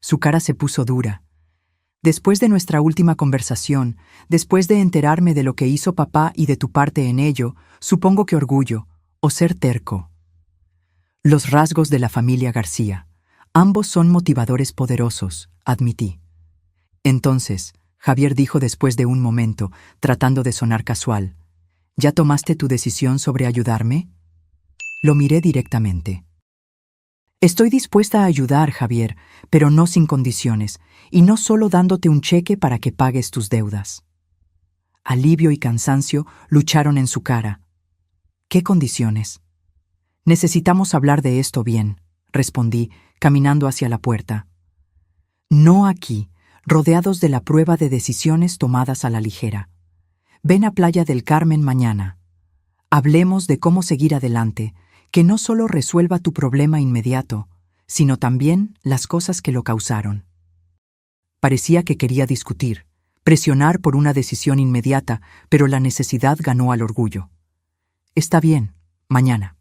Su cara se puso dura. Después de nuestra última conversación, después de enterarme de lo que hizo papá y de tu parte en ello, supongo que orgullo, o ser terco. Los rasgos de la familia García. Ambos son motivadores poderosos, admití. Entonces, Javier dijo después de un momento, tratando de sonar casual, ¿ya tomaste tu decisión sobre ayudarme? Lo miré directamente. Estoy dispuesta a ayudar, Javier, pero no sin condiciones, y no solo dándote un cheque para que pagues tus deudas. Alivio y cansancio lucharon en su cara. ¿Qué condiciones? Necesitamos hablar de esto bien, respondí, caminando hacia la puerta. No aquí, rodeados de la prueba de decisiones tomadas a la ligera. Ven a Playa del Carmen mañana. Hablemos de cómo seguir adelante, que no solo resuelva tu problema inmediato, sino también las cosas que lo causaron. Parecía que quería discutir, presionar por una decisión inmediata, pero la necesidad ganó al orgullo. Está bien, mañana.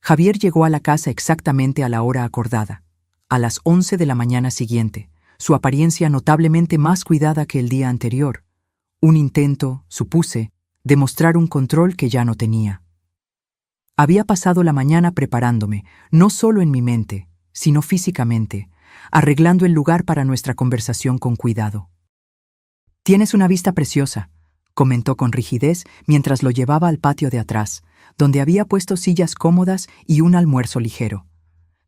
Javier llegó a la casa exactamente a la hora acordada, a las 11 de la mañana siguiente, su apariencia notablemente más cuidada que el día anterior. Un intento, supuse, de mostrar un control que ya no tenía. Había pasado la mañana preparándome, no solo en mi mente, sino físicamente, arreglando el lugar para nuestra conversación con cuidado. «Tienes una vista preciosa», comentó con rigidez mientras lo llevaba al patio de atrás, donde había puesto sillas cómodas y un almuerzo ligero.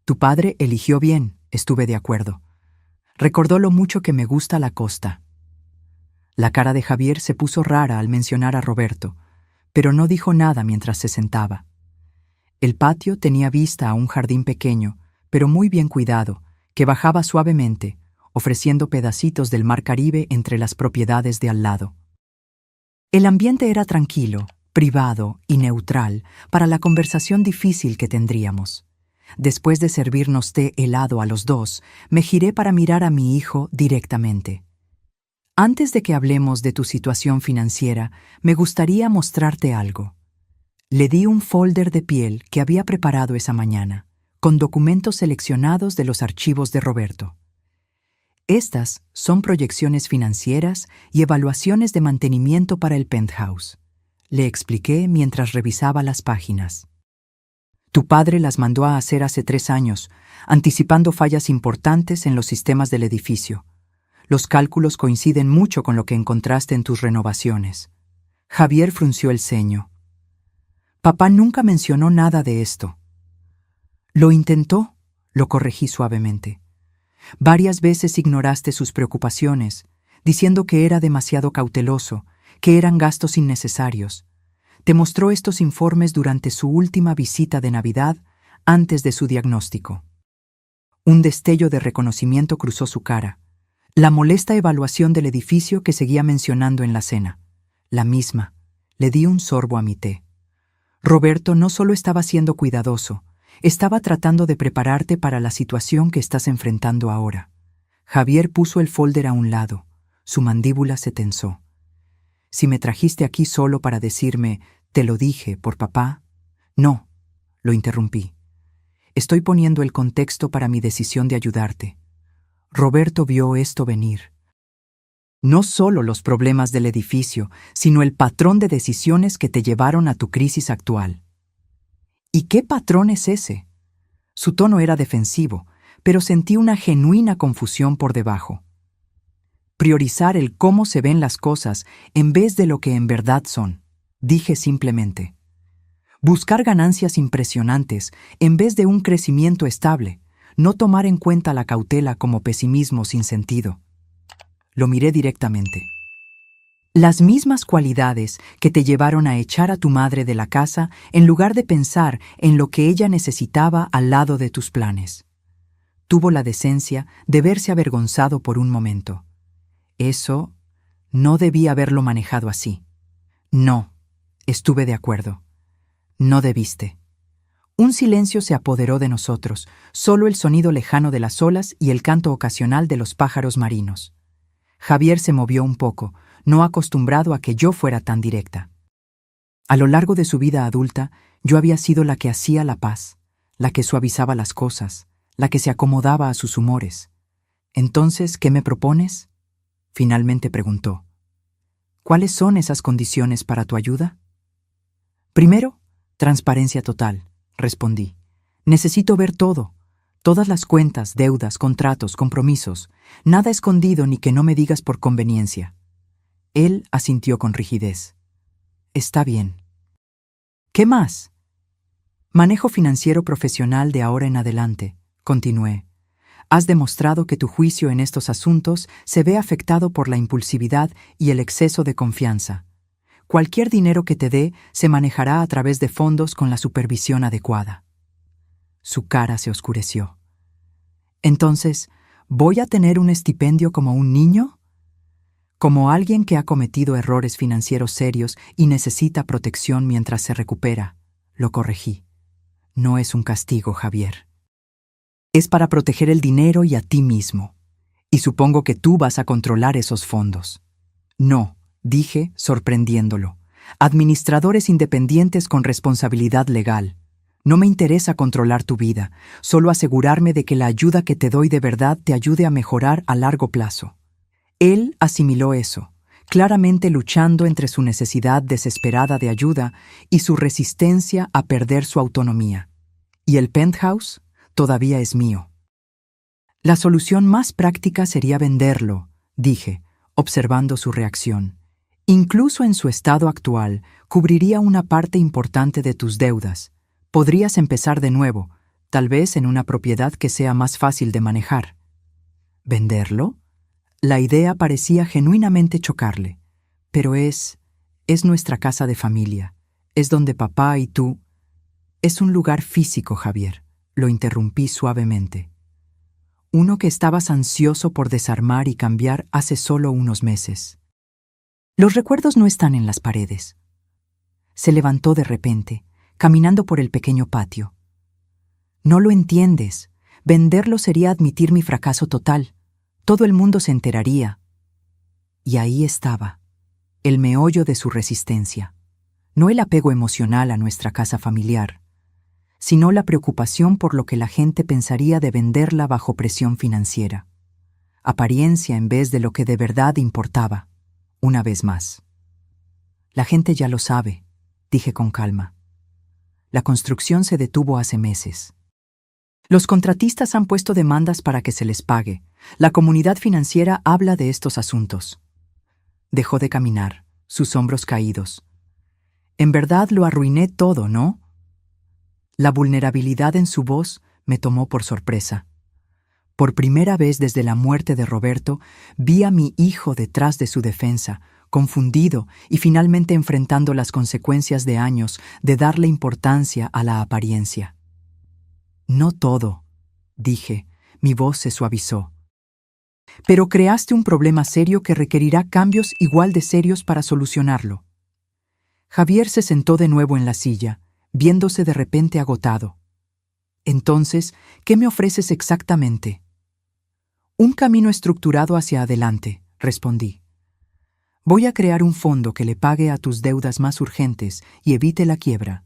«Tu padre eligió bien», estuve de acuerdo. Recordó lo mucho que me gusta la costa. La cara de Javier se puso rara al mencionar a Roberto, pero no dijo nada mientras se sentaba. El patio tenía vista a un jardín pequeño, pero muy bien cuidado, que bajaba suavemente, ofreciendo pedacitos del mar Caribe entre las propiedades de al lado. El ambiente era tranquilo, privado y neutral para la conversación difícil que tendríamos. Después de servirnos té helado a los dos, me giré para mirar a mi hijo directamente. Antes de que hablemos de tu situación financiera, me gustaría mostrarte algo. Le di un folder de piel que había preparado esa mañana, con documentos seleccionados de los archivos de Roberto. Estas son proyecciones financieras y evaluaciones de mantenimiento para el penthouse. le expliqué mientras revisaba las páginas. Tu padre las mandó a hacer hace 3 años, anticipando fallas importantes en los sistemas del edificio. Los cálculos coinciden mucho con lo que encontraste en tus renovaciones. Javier frunció el ceño. Papá nunca mencionó nada de esto. Lo intentó, lo corregí suavemente. Varias veces ignoraste sus preocupaciones, diciendo que era demasiado cauteloso, que eran gastos innecesarios. Te mostró estos informes durante su última visita de Navidad, antes de su diagnóstico. Un destello de reconocimiento cruzó su cara. La molesta evaluación del edificio que seguía mencionando en la cena. La misma. Le di un sorbo a mi té. Roberto no solo estaba siendo cuidadoso, estaba tratando de prepararte para la situación que estás enfrentando ahora. Javier puso el folder a un lado. Su mandíbula se tensó. Si me trajiste aquí solo para decirme, te lo dije, por papá. No, lo interrumpí. Estoy poniendo el contexto para mi decisión de ayudarte. Roberto vio esto venir. No solo los problemas del edificio, sino el patrón de decisiones que te llevaron a tu crisis actual. ¿Y qué patrón es ese? Su tono era defensivo, pero sentí una genuina confusión por debajo. Priorizar el cómo se ven las cosas en vez de lo que en verdad son, dije simplemente. Buscar ganancias impresionantes en vez de un crecimiento estable, no tomar en cuenta la cautela como pesimismo sin sentido. Lo miré directamente. Las mismas cualidades que te llevaron a echar a tu madre de la casa en lugar de pensar en lo que ella necesitaba al lado de tus planes. Tuvo la decencia de verse avergonzado por un momento. Eso no debía haberlo manejado así. No, estuve de acuerdo. No debiste. Un silencio se apoderó de nosotros, solo el sonido lejano de las olas y el canto ocasional de los pájaros marinos. Javier se movió un poco, no acostumbrado a que yo fuera tan directa. A lo largo de su vida adulta, yo había sido la que hacía la paz, la que suavizaba las cosas, la que se acomodaba a sus humores. Entonces, ¿qué me propones? Finalmente preguntó. ¿Cuáles son esas condiciones para tu ayuda? Primero, transparencia total, respondí. Necesito ver todo. Todas las cuentas, deudas, contratos, compromisos. Nada escondido ni que no me digas por conveniencia. Él asintió con rigidez. Está bien. ¿Qué más? Manejo financiero profesional de ahora en adelante, continué. Has demostrado que tu juicio en estos asuntos se ve afectado por la impulsividad y el exceso de confianza. Cualquier dinero que te dé se manejará a través de fondos con la supervisión adecuada. Su cara se oscureció. Entonces, ¿voy a tener un estipendio como un niño? Como alguien que ha cometido errores financieros serios y necesita protección mientras se recupera, lo corregí. No es un castigo, Javier. Es para proteger el dinero y a ti mismo. Y supongo que tú vas a controlar esos fondos. No, dije, sorprendiéndolo. Administradores independientes con responsabilidad legal. No me interesa controlar tu vida, solo asegurarme de que la ayuda que te doy de verdad te ayude a mejorar a largo plazo. Él asimiló eso, claramente luchando entre su necesidad desesperada de ayuda y su resistencia a perder su autonomía. ¿Y el penthouse? Todavía es mío. La solución más práctica sería venderlo, dije, observando su reacción. Incluso en su estado actual, cubriría una parte importante de tus deudas. Podrías empezar de nuevo, tal vez en una propiedad que sea más fácil de manejar. ¿Venderlo? La idea parecía genuinamente chocarle. Pero es nuestra casa de familia. Es donde papá y tú... Es un lugar físico, Javier. Lo interrumpí suavemente. Uno que estabas ansioso por desarmar y cambiar hace solo unos meses. Los recuerdos no están en las paredes. Se levantó de repente, caminando por el pequeño patio. No lo entiendes. Venderlo sería admitir mi fracaso total. Todo el mundo se enteraría. Y ahí estaba, el meollo de su resistencia. No el apego emocional a nuestra casa familiar, sino la preocupación por lo que la gente pensaría de venderla bajo presión financiera. Apariencia en vez de lo que de verdad importaba, una vez más. La gente ya lo sabe, dije con calma. La construcción se detuvo hace meses. Los contratistas han puesto demandas para que se les pague. La comunidad financiera habla de estos asuntos. Dejó de caminar, sus hombros caídos. En verdad lo arruiné todo, ¿no? La vulnerabilidad en su voz me tomó por sorpresa. Por primera vez desde la muerte de Roberto, vi a mi hijo detrás de su defensa, confundido y finalmente enfrentando las consecuencias de años de darle importancia a la apariencia. No todo, dije, mi voz se suavizó. Pero creaste un problema serio que requerirá cambios igual de serios para solucionarlo. Javier se sentó de nuevo en la silla, viéndose de repente agotado. Entonces, ¿qué me ofreces exactamente? Un camino estructurado hacia adelante, respondí. Voy a crear un fondo que le pague a tus deudas más urgentes y evite la quiebra.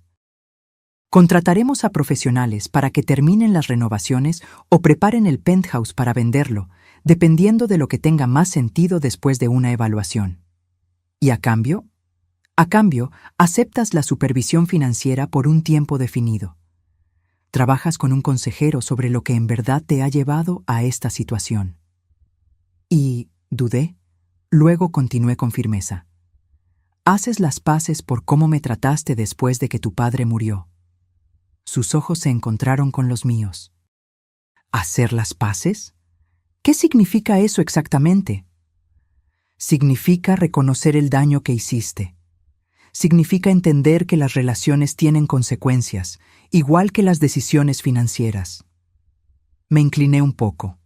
Contrataremos a profesionales para que terminen las renovaciones o preparen el penthouse para venderlo, dependiendo de lo que tenga más sentido después de una evaluación. ¿Y a cambio? A cambio, aceptas la supervisión financiera por un tiempo definido. Trabajas con un consejero sobre lo que en verdad te ha llevado a esta situación. Y dudé. Luego continué con firmeza. Haces las paces por cómo me trataste después de que tu padre murió. Sus ojos se encontraron con los míos. ¿Hacer las paces? ¿Qué significa eso exactamente? Significa reconocer el daño que hiciste. Significa entender que las relaciones tienen consecuencias, igual que las decisiones financieras. Me incliné un poco.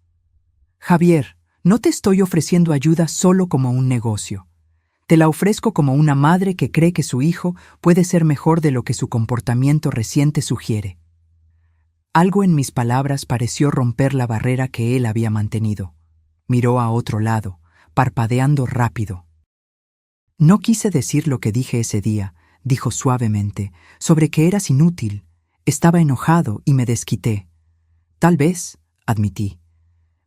Javier, no te estoy ofreciendo ayuda solo como un negocio. Te la ofrezco como una madre que cree que su hijo puede ser mejor de lo que su comportamiento reciente sugiere. Algo en mis palabras pareció romper la barrera que él había mantenido. Miró a otro lado, parpadeando rápido. No quise decir lo que dije ese día, dijo suavemente, sobre que eras inútil. Estaba enojado y me desquité. Tal vez, admití.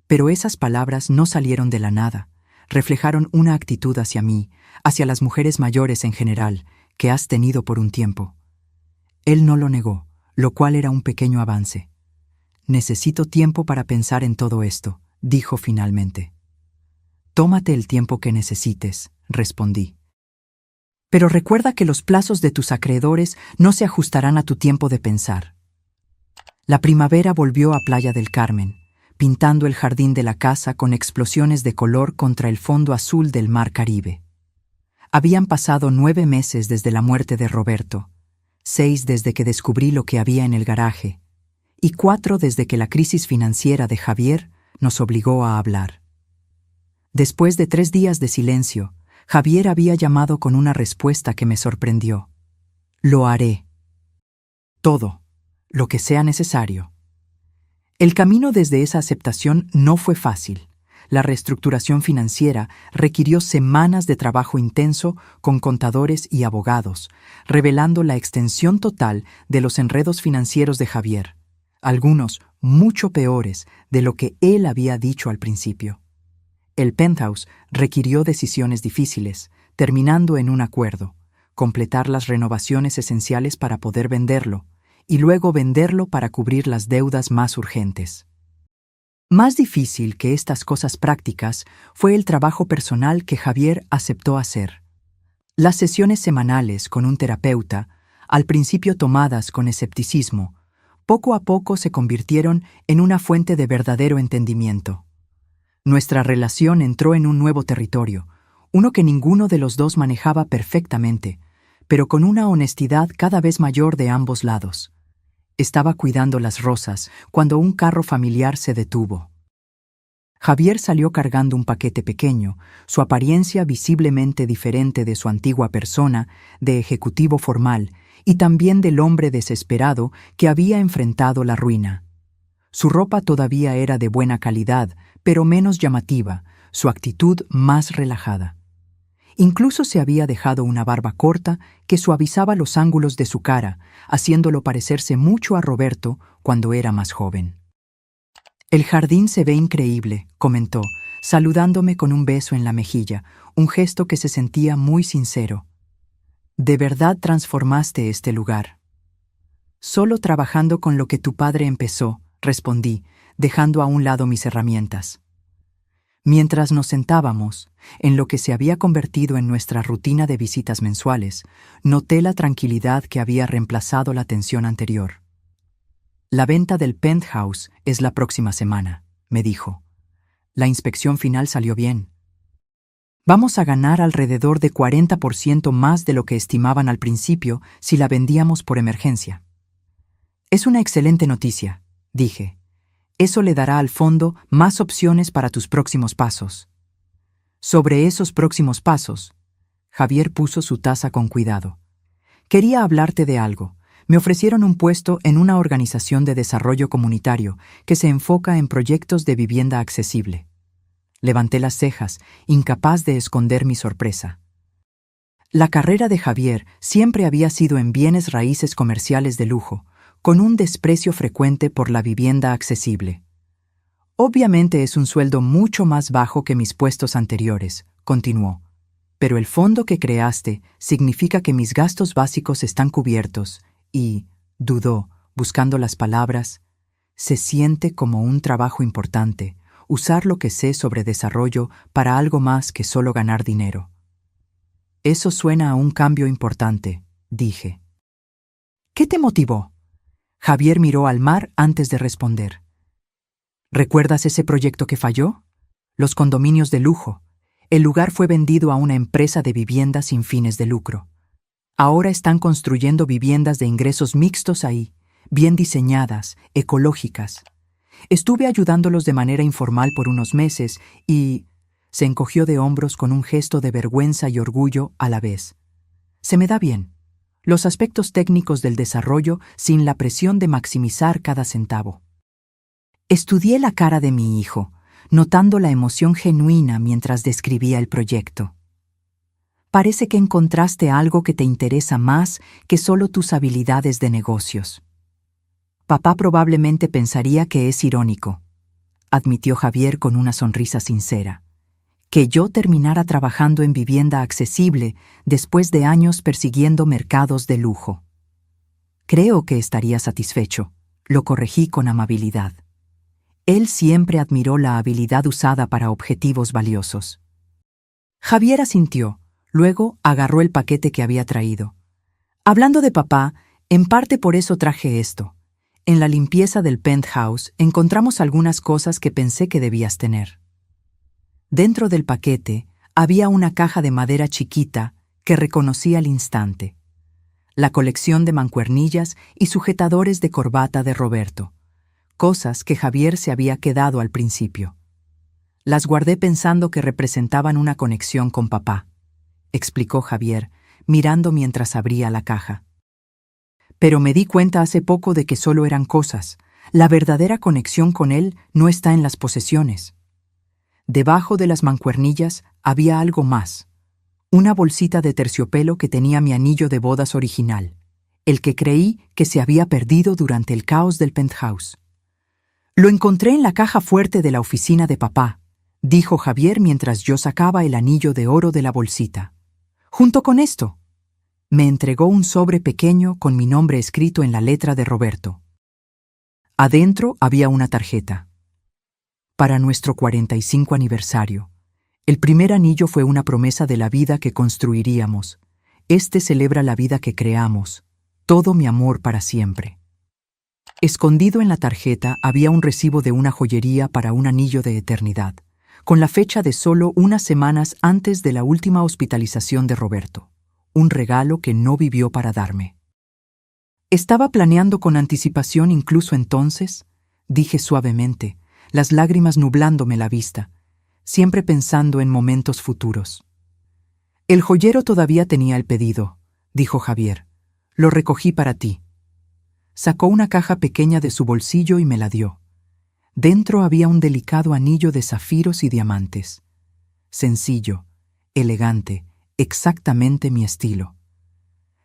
Pero esas palabras no salieron de la nada. Reflejaron una actitud hacia mí, hacia las mujeres mayores en general, que has tenido por un tiempo. Él no lo negó, lo cual era un pequeño avance. Necesito tiempo para pensar en todo esto, dijo finalmente. Tómate el tiempo que necesites, respondí. Pero recuerda que los plazos de tus acreedores no se ajustarán a tu tiempo de pensar. La primavera volvió a Playa del Carmen, pintando el jardín de la casa con explosiones de color contra el fondo azul del mar Caribe. Habían pasado 9 meses desde la muerte de Roberto, 6 desde que descubrí lo que había en el garaje, y 4 desde que la crisis financiera de Javier nos obligó a hablar. Después de 3 días de silencio, Javier había llamado con una respuesta que me sorprendió. Lo haré. Todo, lo que sea necesario. El camino desde esa aceptación no fue fácil. La reestructuración financiera requirió semanas de trabajo intenso con contadores y abogados, revelando la extensión total de los enredos financieros de Javier, algunos mucho peores de lo que él había dicho al principio. El penthouse requirió decisiones difíciles, terminando en un acuerdo, completar las renovaciones esenciales para poder venderlo, y luego venderlo para cubrir las deudas más urgentes. Más difícil que estas cosas prácticas fue el trabajo personal que Javier aceptó hacer. Las sesiones semanales con un terapeuta, al principio tomadas con escepticismo, poco a poco se convirtieron en una fuente de verdadero entendimiento. Nuestra relación entró en un nuevo territorio, uno que ninguno de los dos manejaba perfectamente, pero con una honestidad cada vez mayor de ambos lados. Estaba cuidando las rosas cuando un carro familiar se detuvo. Javier salió cargando un paquete pequeño, su apariencia visiblemente diferente de su antigua persona, de ejecutivo formal, y también del hombre desesperado que había enfrentado la ruina. Su ropa todavía era de buena calidad, pero menos llamativa, su actitud más relajada. Incluso se había dejado una barba corta que suavizaba los ángulos de su cara, haciéndolo parecerse mucho a Roberto cuando era más joven. El jardín se ve increíble, comentó, saludándome con un beso en la mejilla, un gesto que se sentía muy sincero. De verdad transformaste este lugar. Solo trabajando con lo que tu padre empezó, respondí, dejando a un lado mis herramientas. Mientras nos sentábamos, en lo que se había convertido en nuestra rutina de visitas mensuales, noté la tranquilidad que había reemplazado la tensión anterior. La venta del penthouse es la próxima semana, me dijo. La inspección final salió bien. Vamos a ganar alrededor de 40% más de lo que estimaban al principio si la vendíamos por emergencia. Es una excelente noticia, dije. Eso le dará al fondo más opciones para tus próximos pasos. Sobre esos próximos pasos, Javier puso su taza con cuidado. Quería hablarte de algo. Me ofrecieron un puesto en una organización de desarrollo comunitario que se enfoca en proyectos de vivienda accesible. Levanté las cejas, incapaz de esconder mi sorpresa. La carrera de Javier siempre había sido en bienes raíces comerciales de lujo, con un desprecio frecuente por la vivienda accesible. Obviamente es un sueldo mucho más bajo que mis puestos anteriores, continuó, pero el fondo que creaste significa que mis gastos básicos están cubiertos y, dudó, buscando las palabras, se siente como un trabajo importante, usar lo que sé sobre desarrollo para algo más que solo ganar dinero. Eso suena a un cambio importante, dije. ¿Qué te motivó? Javier miró al mar antes de responder. ¿Recuerdas ese proyecto que falló? Los condominios de lujo. El lugar fue vendido a una empresa de vivienda sin fines de lucro. Ahora están construyendo viviendas de ingresos mixtos ahí, bien diseñadas, ecológicas. Estuve ayudándolos de manera informal por unos meses y se encogió de hombros con un gesto de vergüenza y orgullo a la vez. Se me da bien. Los aspectos técnicos del desarrollo sin la presión de maximizar cada centavo. Estudié la cara de mi hijo, notando la emoción genuina mientras describía el proyecto. Parece que encontraste algo que te interesa más que solo tus habilidades de negocios. Papá probablemente pensaría que es irónico, admitió Javier con una sonrisa sincera, que yo terminara trabajando en vivienda accesible después de años persiguiendo mercados de lujo. Creo que estaría satisfecho, lo corregí con amabilidad. Él siempre admiró la habilidad usada para objetivos valiosos. Javier asintió, luego agarró el paquete que había traído. Hablando de papá, en parte por eso traje esto. En la limpieza del penthouse encontramos algunas cosas que pensé que debías tener. Dentro del paquete había una caja de madera chiquita que reconocí al instante. La colección de mancuernillas y sujetadores de corbata de Roberto. Cosas que Javier se había quedado al principio. Las guardé pensando que representaban una conexión con papá, explicó Javier, mirando mientras abría la caja. Pero me di cuenta hace poco de que solo eran cosas. La verdadera conexión con él no está en las posesiones. Debajo de las mancuernillas había algo más. Una bolsita de terciopelo que tenía mi anillo de bodas original, el que creí que se había perdido durante el caos del penthouse. Lo encontré en la caja fuerte de la oficina de papá, dijo Javier mientras yo sacaba el anillo de oro de la bolsita. Junto con esto, me entregó un sobre pequeño con mi nombre escrito en la letra de Roberto. Adentro había una tarjeta. Para nuestro 45 aniversario. El primer anillo fue una promesa de la vida que construiríamos. Este celebra la vida que creamos. Todo mi amor para siempre. Escondido en la tarjeta había un recibo de una joyería para un anillo de eternidad, con la fecha de solo unas semanas antes de la última hospitalización de Roberto. Un regalo que no vivió para darme. ¿Estaba planeando con anticipación incluso entonces? Dije suavemente, las lágrimas nublándome la vista, siempre pensando en momentos futuros. El joyero todavía tenía el pedido, dijo Javier. Lo recogí para ti. Sacó una caja pequeña de su bolsillo y me la dio. Dentro había un delicado anillo de zafiros y diamantes. Sencillo, elegante, exactamente mi estilo.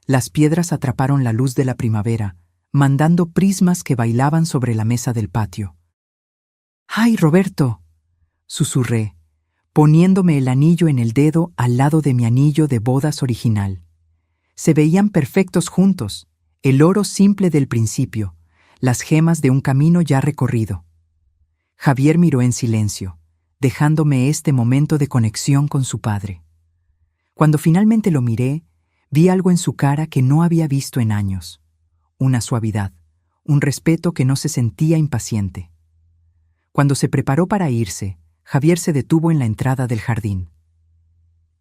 Las piedras atraparon la luz de la primavera, mandando prismas que bailaban sobre la mesa del patio. ¡Ay, Roberto!, susurré, poniéndome el anillo en el dedo al lado de mi anillo de bodas original. Se veían perfectos juntos, el oro simple del principio, las gemas de un camino ya recorrido. Javier miró en silencio, dejándome este momento de conexión con su padre. Cuando finalmente lo miré, vi algo en su cara que no había visto en años. Una suavidad, un respeto que no se sentía impaciente. Cuando se preparó para irse, Javier se detuvo en la entrada del jardín.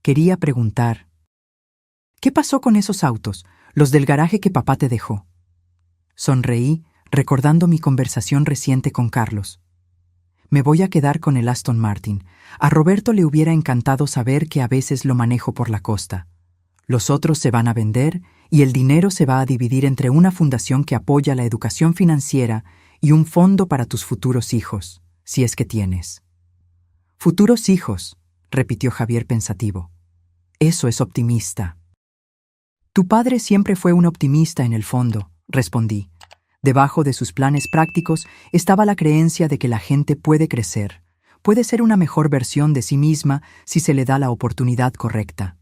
Quería preguntar: ¿qué pasó con esos autos, los del garaje que papá te dejó? Sonreí, recordando mi conversación reciente con Carlos. Me voy a quedar con el Aston Martin. A Roberto le hubiera encantado saber que a veces lo manejo por la costa. Los otros se van a vender y el dinero se va a dividir entre una fundación que apoya la educación financiera y un fondo para tus futuros hijos, si es que tienes. Futuros hijos, repitió Javier pensativo. Eso es optimista. Tu padre siempre fue un optimista en el fondo, respondí. Debajo de sus planes prácticos estaba la creencia de que la gente puede crecer, puede ser una mejor versión de sí misma si se le da la oportunidad correcta.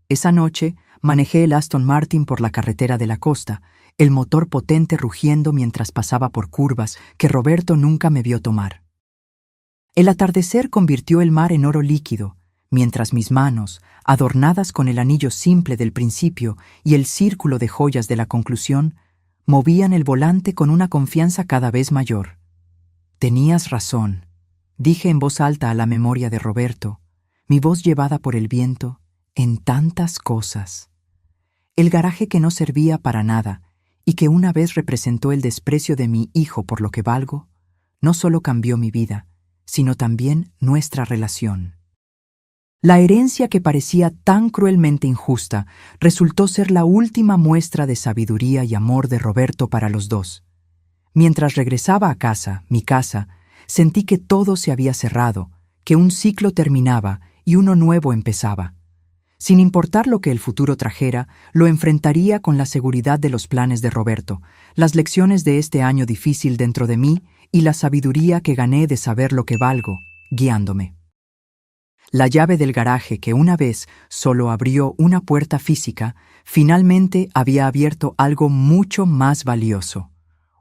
Esa noche manejé el Aston Martin por la carretera de la costa, el motor potente rugiendo mientras pasaba por curvas que Roberto nunca me vio tomar. El atardecer convirtió el mar en oro líquido, mientras mis manos, adornadas con el anillo simple del principio y el círculo de joyas de la conclusión, movían el volante con una confianza cada vez mayor. Tenías razón, dije en voz alta a la memoria de Roberto, mi voz llevada por el viento, en tantas cosas. El garaje que no servía para nada y que una vez representó el desprecio de mi hijo por lo que valgo, no solo cambió mi vida, sino también nuestra relación. La herencia que parecía tan cruelmente injusta resultó ser la última muestra de sabiduría y amor de Roberto para los dos. Mientras regresaba a casa, mi casa, sentí que todo se había cerrado, que un ciclo terminaba y uno nuevo empezaba. Sin importar lo que el futuro trajera, lo enfrentaría con la seguridad de los planes de Roberto, las lecciones de este año difícil dentro de mí y la sabiduría que gané de saber lo que valgo, guiándome. La llave del garaje que una vez solo abrió una puerta física, finalmente había abierto algo mucho más valioso,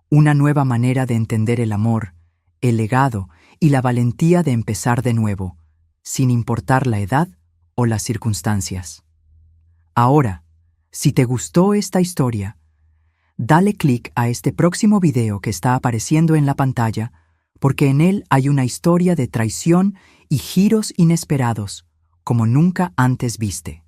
una nueva manera de entender el amor, el legado y la valentía de empezar de nuevo, sin importar la edad o las circunstancias. Ahora, si te gustó esta historia, dale clic a este próximo video que está apareciendo en la pantalla, porque en él hay una historia de traición y giros inesperados, como nunca antes viste.